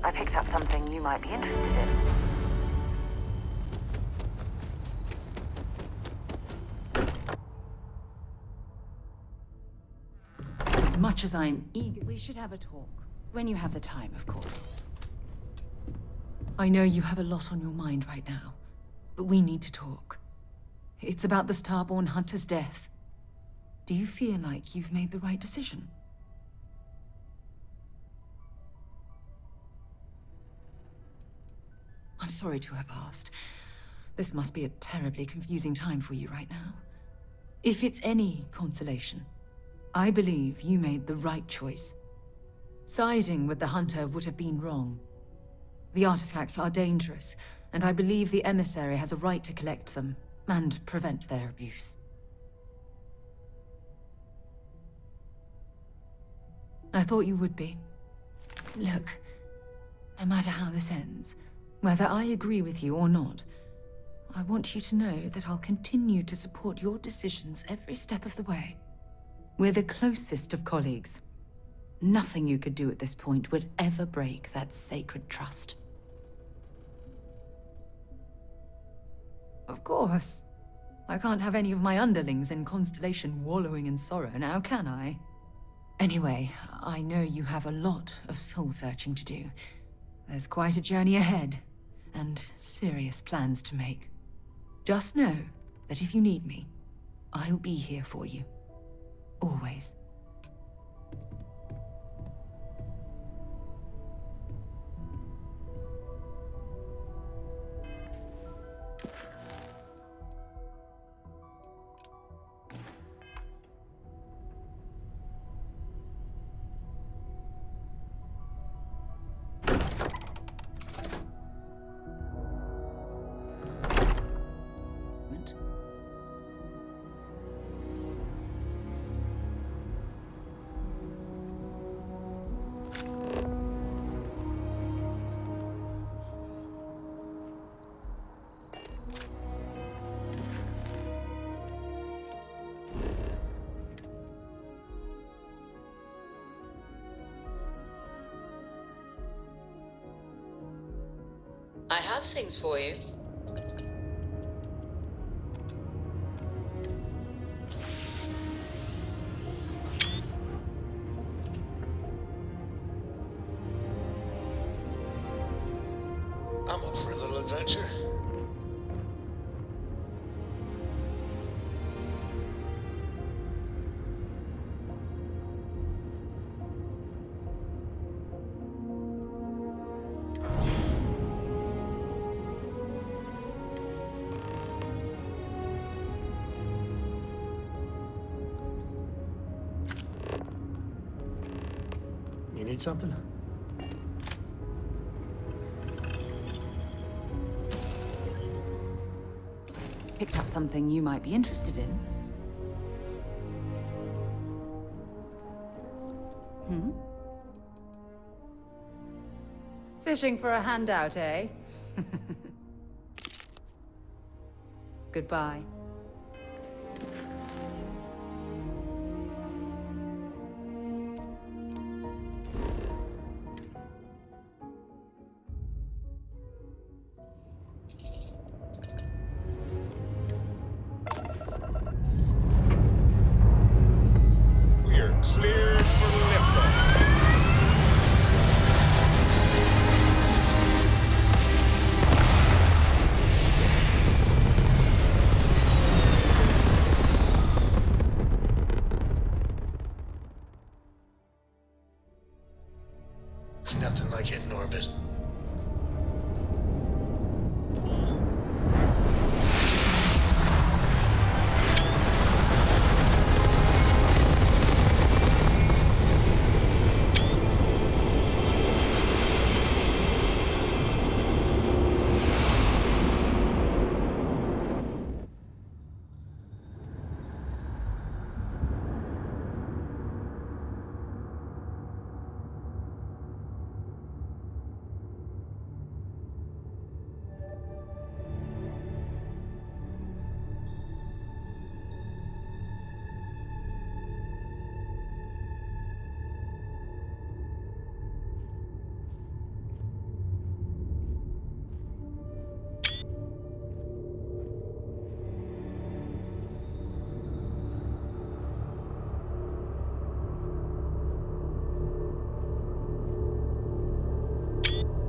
I picked up something you might be interested in.
As much as I'm eager, we should have a talk. When you have the time, of course. I know you have a lot on your mind right now, but we need to talk. It's about the Starborn Hunter's death. Do you feel like you've made the right decision? I'm sorry to have asked. This must be a terribly confusing time for you right now. If it's any consolation, I believe you made the right choice. Siding with the Hunter would have been wrong. The artifacts are dangerous, and I believe the emissary has a right to collect them and prevent their abuse. I thought you would be. Look, no matter how this ends, whether I agree with you or not, I want you to know that I'll continue to support your decisions every step of the way. We're the closest of colleagues. Nothing you could do at this point would ever break that sacred trust. Of course. I can't have any of my underlings in Constellation wallowing in sorrow now, can I? Anyway, I know you have a lot of soul-searching to do. There's quite a journey ahead, and serious plans to make. Just know that if you need me, I'll be here for you. Always.
I have things for you.
I'm up for a little adventure.
You need something?
Picked up something you might be interested in. Hmm?
Fishing for a handout, eh? Goodbye.
We are cleared for liftoff. Nothing like hitting orbit.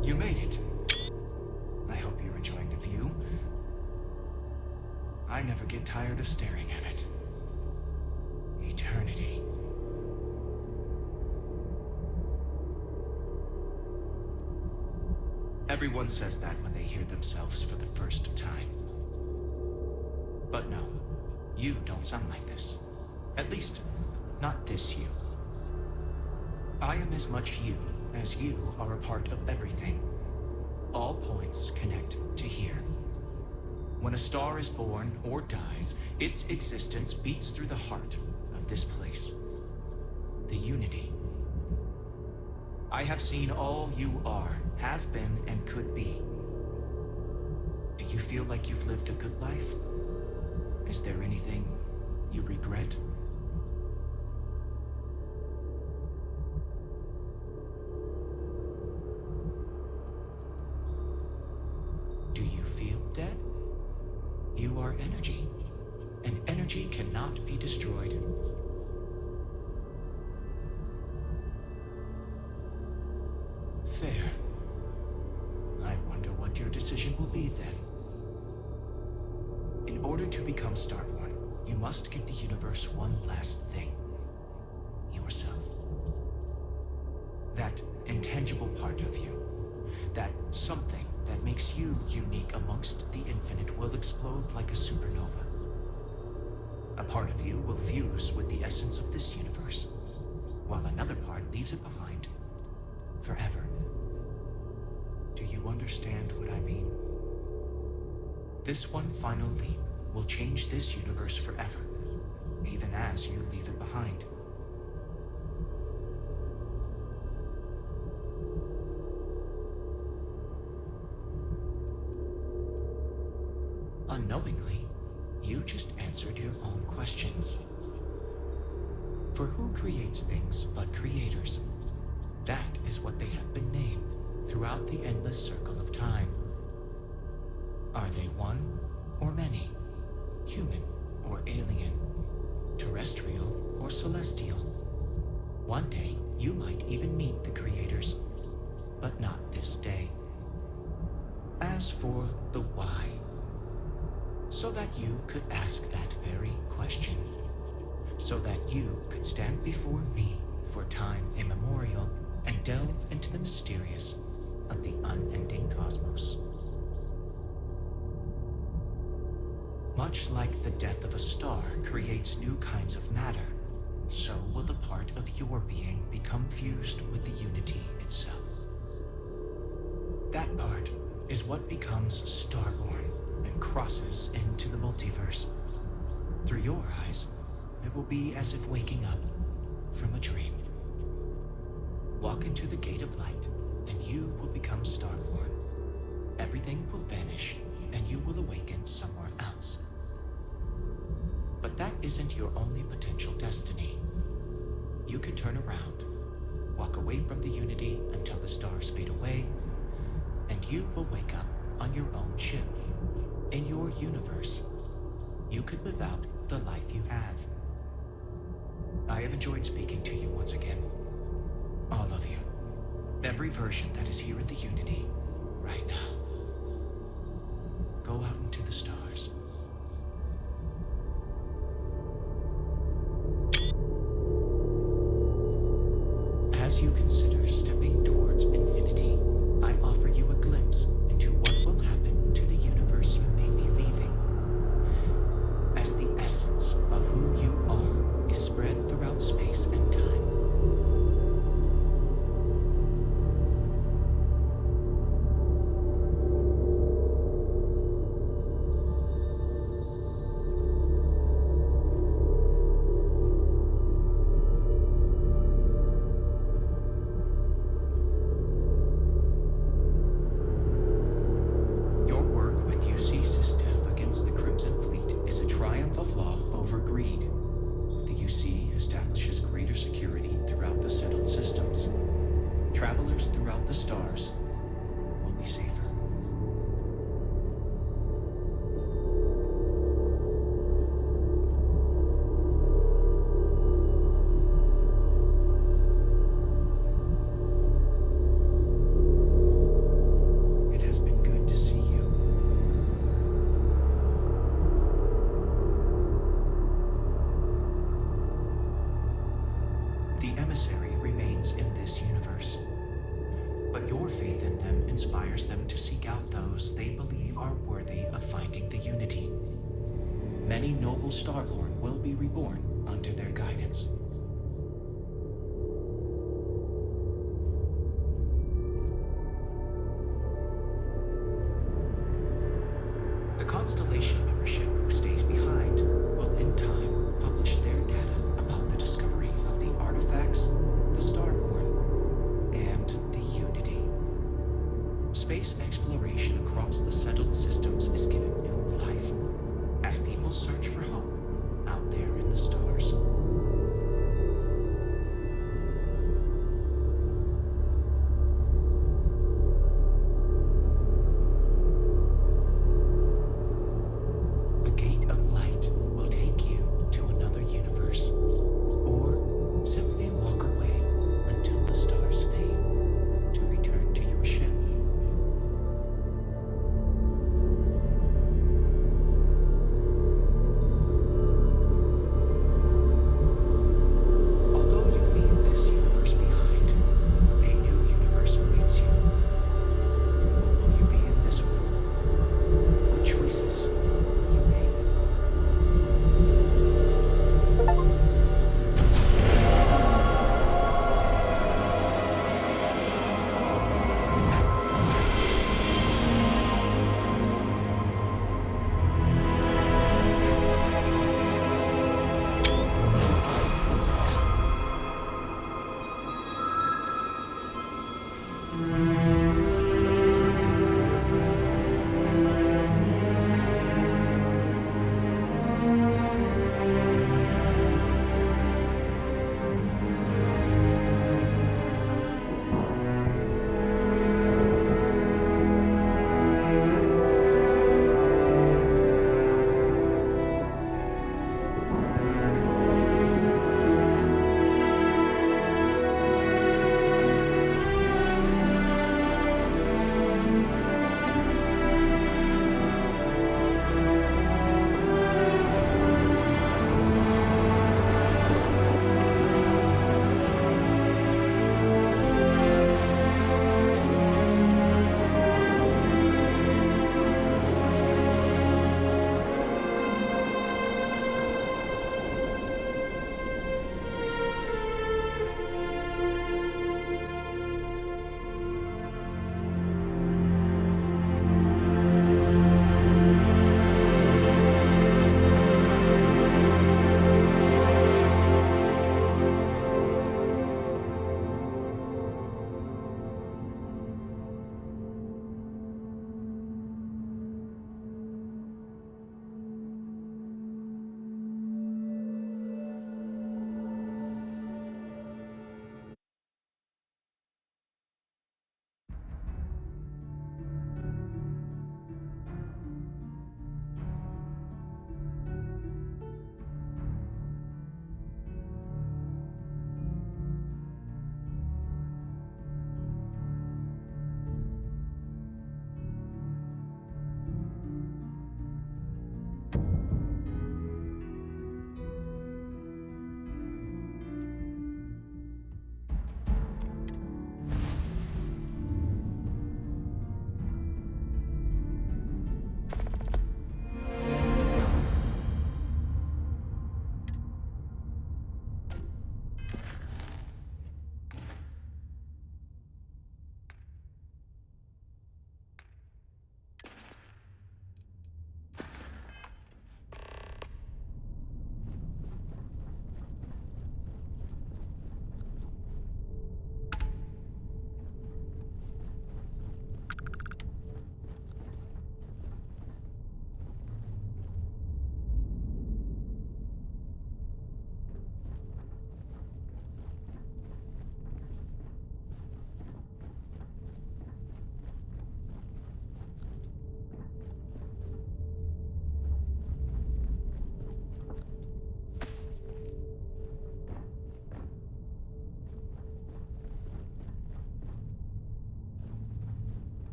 You made it. I hope you're enjoying the view. I never get tired of staring at it. Eternity. Everyone says that when they hear themselves for the first time. But no, you don't sound like this. At least, not this you. I am as much you as you are a part of everything. All points connect to here. When a star is born or dies, its existence beats through the heart of this place. The unity. I have seen all you are, have been, and could be. Do you feel like you've lived a good life? Is there anything you regret? Do you feel dead? You are energy, and energy cannot be destroyed. Fair. I wonder what your decision will be then. In order to become Starborn, you must give the universe one last thing. Yourself. That intangible part of you. That something that makes you unique amongst the infinite will explode like a supernova. A part of you will fuse with the essence of this universe, while another part leaves it behind forever. Do you understand what I mean? This one final leap will change this universe forever, even as you leave it behind. Unknowingly, you just answered your own questions. For who creates things but creators? That is what they have been named throughout the endless circle of time.
Are they one or many? Human or alien? Terrestrial or celestial? One day, you might even meet the creators, but not this day. As for the why, so that you could ask that very question, so that you could stand before me for time immemorial and delve into the mysterious of the unending cosmos. Much like the death of a star creates new kinds of matter, so will the part of your being become fused with the unity itself. That part is what becomes starborn and crosses into the multiverse. Through your eyes, it will be as if waking up from a dream. Walk into the gate of light, and you will become starborn. Everything will vanish, and you will awaken somewhere else. But that isn't your only potential destiny. You could turn around, walk away from the Unity until the stars fade away, and you will wake up on your own ship, in your universe. You could live out the life you have. I have enjoyed speaking to you once again. All of you. Every version that is here at the Unity, right now. Go out into the stars. As you consider stepping towards infinity, I offer you a glimpse into what will happen to the universe you may be leaving. As the essence of who you are is spread throughout space and time. Many noble Starborn will be reborn under their guidance. The Constellation membership who stays behind will in time publish their data about the discovery of the artifacts, the Starborn, and the Unity. Space exploration across the settled systems is given new life as people search for hope out there in the stars. The gate of light will take you to another universe, or simply walk away until the stars fade to return to your ship.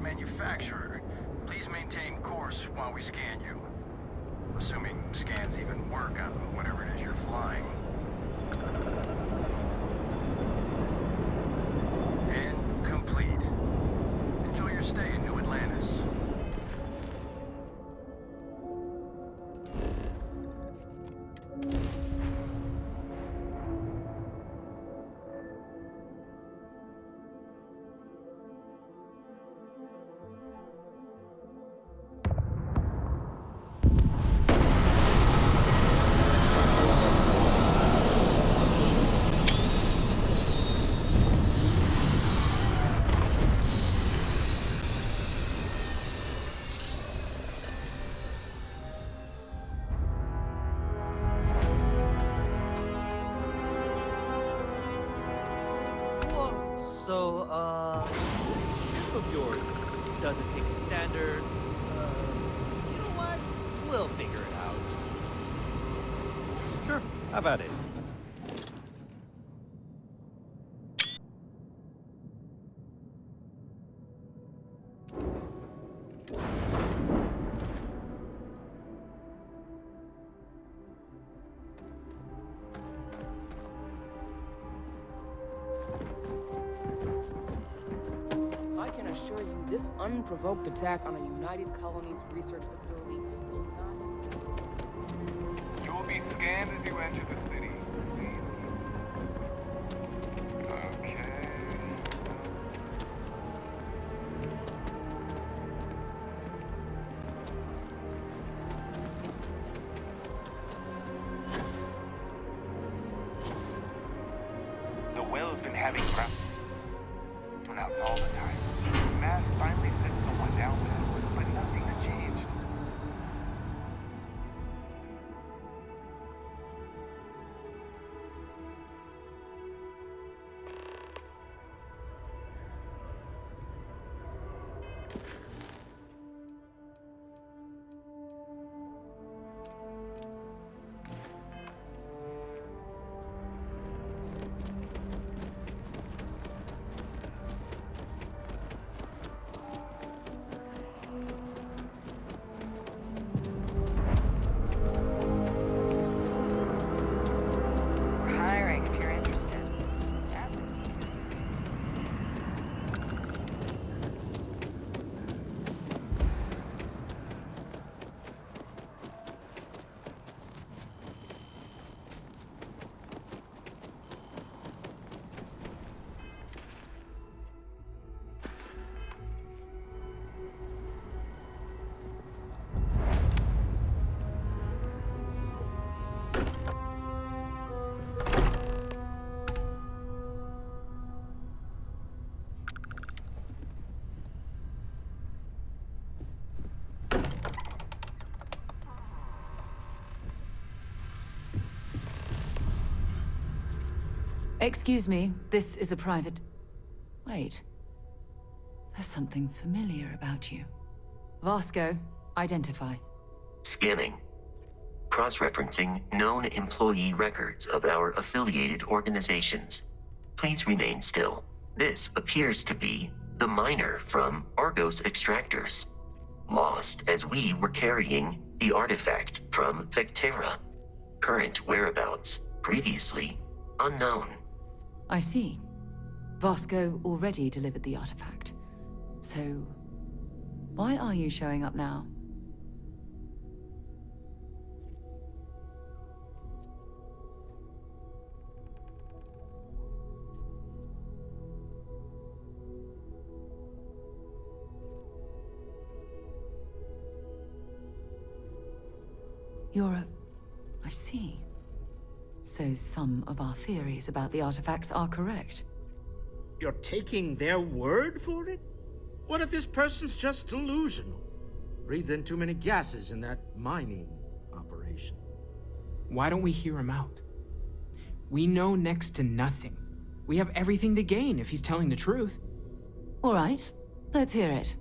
manufacturer. Please maintain course while we scan you. Assuming scans even work on whatever it is you're flying. And complete. Enjoy your stay in New Atlantis.
So, this ship of yours, does it take standard, you know what? We'll figure it out. Sure, how about it?
I can assure you, this unprovoked attack on a United Colonies research facility will not...
You will be scanned as you enter the city. Okay.
The whale's been having brownouts all the time. Mass finally sent someone down there, but nothing's changed.
We're hiring if you're interested.
Excuse me, this is a private... Wait. There's something familiar about you. Vasco, identify.
Scanning. Cross-referencing known employee records of our affiliated organizations. Please remain still. This appears to be the miner from Argos Extractors. Lost as we were carrying the artifact from Vectera. Current whereabouts, previously unknown.
I see. Vasco already delivered the artifact. So, why are you showing up now? I see. So some of our theories about the artifacts are correct.
You're taking their word for it? What if this person's just delusional? Breathed in too many gases in that mining operation.
Why don't we hear him out? We know next to nothing. We have everything to gain if he's telling the truth.
All right, let's hear it.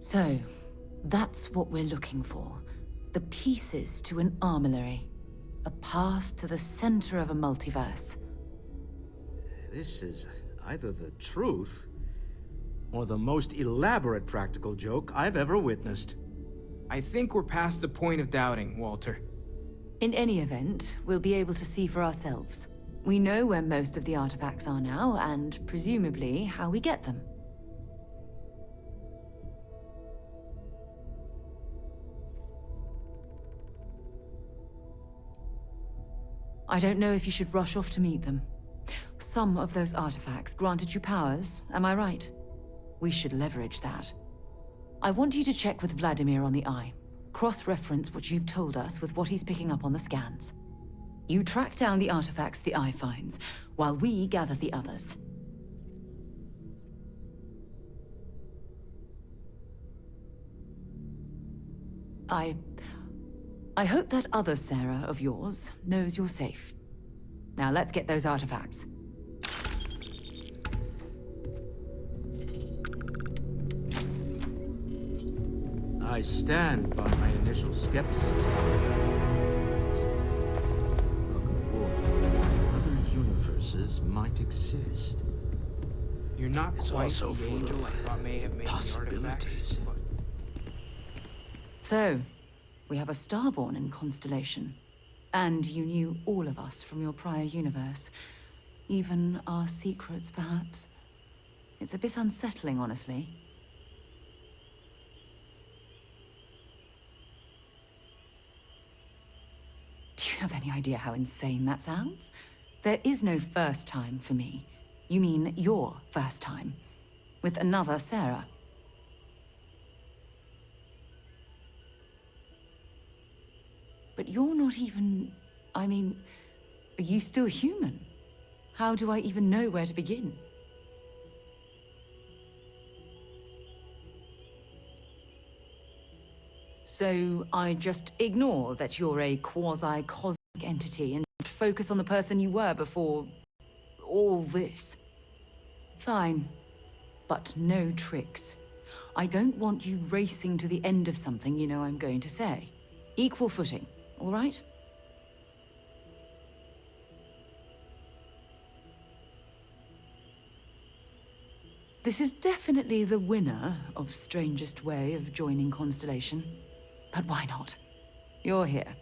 So, that's what we're looking for. The pieces to an armillary. A path to the center of a multiverse.
This is either the truth, or the most elaborate practical joke I've ever witnessed.
I think we're past the point of doubting, Walter.
In any event, we'll be able to see for ourselves. We know where most of the artifacts are now, and presumably how we get them. I don't know if you should rush off to meet them. Some of those artifacts granted you powers, am I right? We should leverage that. I want you to check with Vladimir on the Eye. Cross-reference what you've told us with what he's picking up on the scans. You track down the artifacts the Eye finds, while we gather the others. I hope that other Sarah of yours knows you're safe. Now let's get those artifacts.
I stand by my initial skepticism. Welcome aboard. Other universes might exist.
You're not
It's
quite
also
the
full
angel
of
I thought may have made the artifacts.
possibilities.
So, we have a Starborn in Constellation. And you knew all of us from your prior universe. Even our secrets, perhaps. It's a bit unsettling, honestly. Do you have any idea how insane that sounds? There is no first time for me. You mean your first time. With another Sarah. But you're not even... I mean, are you still human? How do I even know where to begin? So I just ignore that you're a quasi-cosmic entity and focus on the person you were before all this. Fine, but no tricks. I don't want you racing to the end of something you know I'm going to say. Equal footing, all right? This is definitely the winner of strangest way of joining Constellation. But why not? You're here.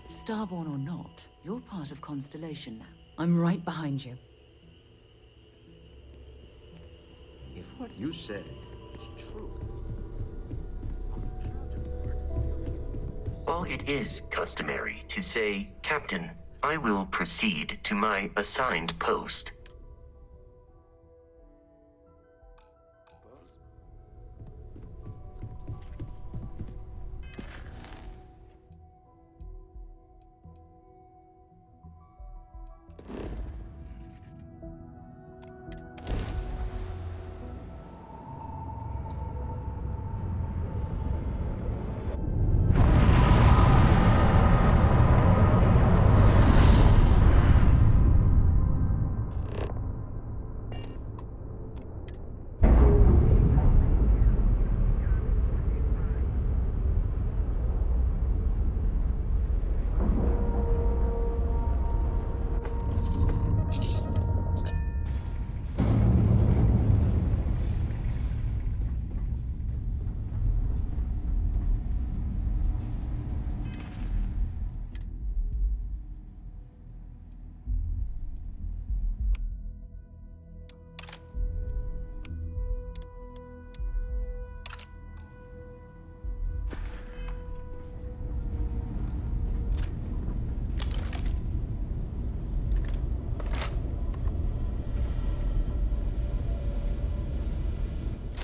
Starborn or not, you're part of Constellation now. I'm right behind you.
If what you said is true...
While it is customary to say, Captain, I will proceed to my assigned post.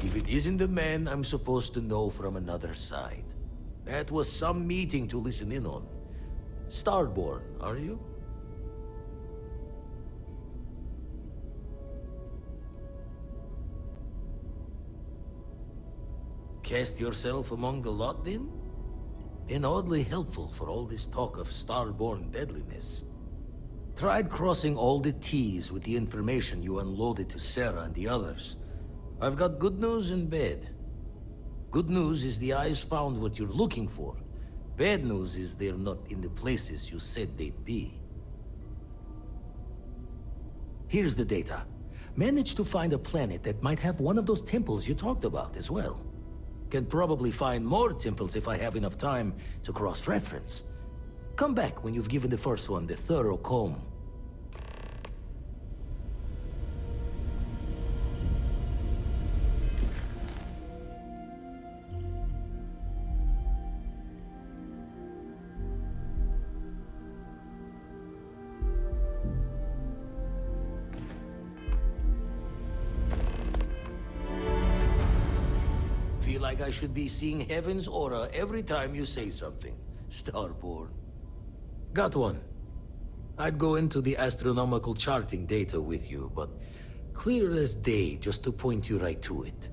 If it isn't the man I'm supposed to know from another side. That was some meeting to listen in on. Starborn, are you? Cast yourself among the lot, then? Been oddly helpful for all this talk of Starborn deadliness. Tried crossing all the T's with the information you unloaded to Sarah and the others. I've got good news and bad. Good news is the eyes found what you're looking for. Bad news is they're not in the places you said they'd be. Here's the data. Managed to find a planet that might have one of those temples you talked about as well. Can probably find more temples if I have enough time to cross-reference. Come back when you've given the first one the thorough comb. Feel like I should be seeing Heaven's aura every time you say something, Starborn. Got one. I'd go into the astronomical charting data with you, but clear as day just to point you right to it.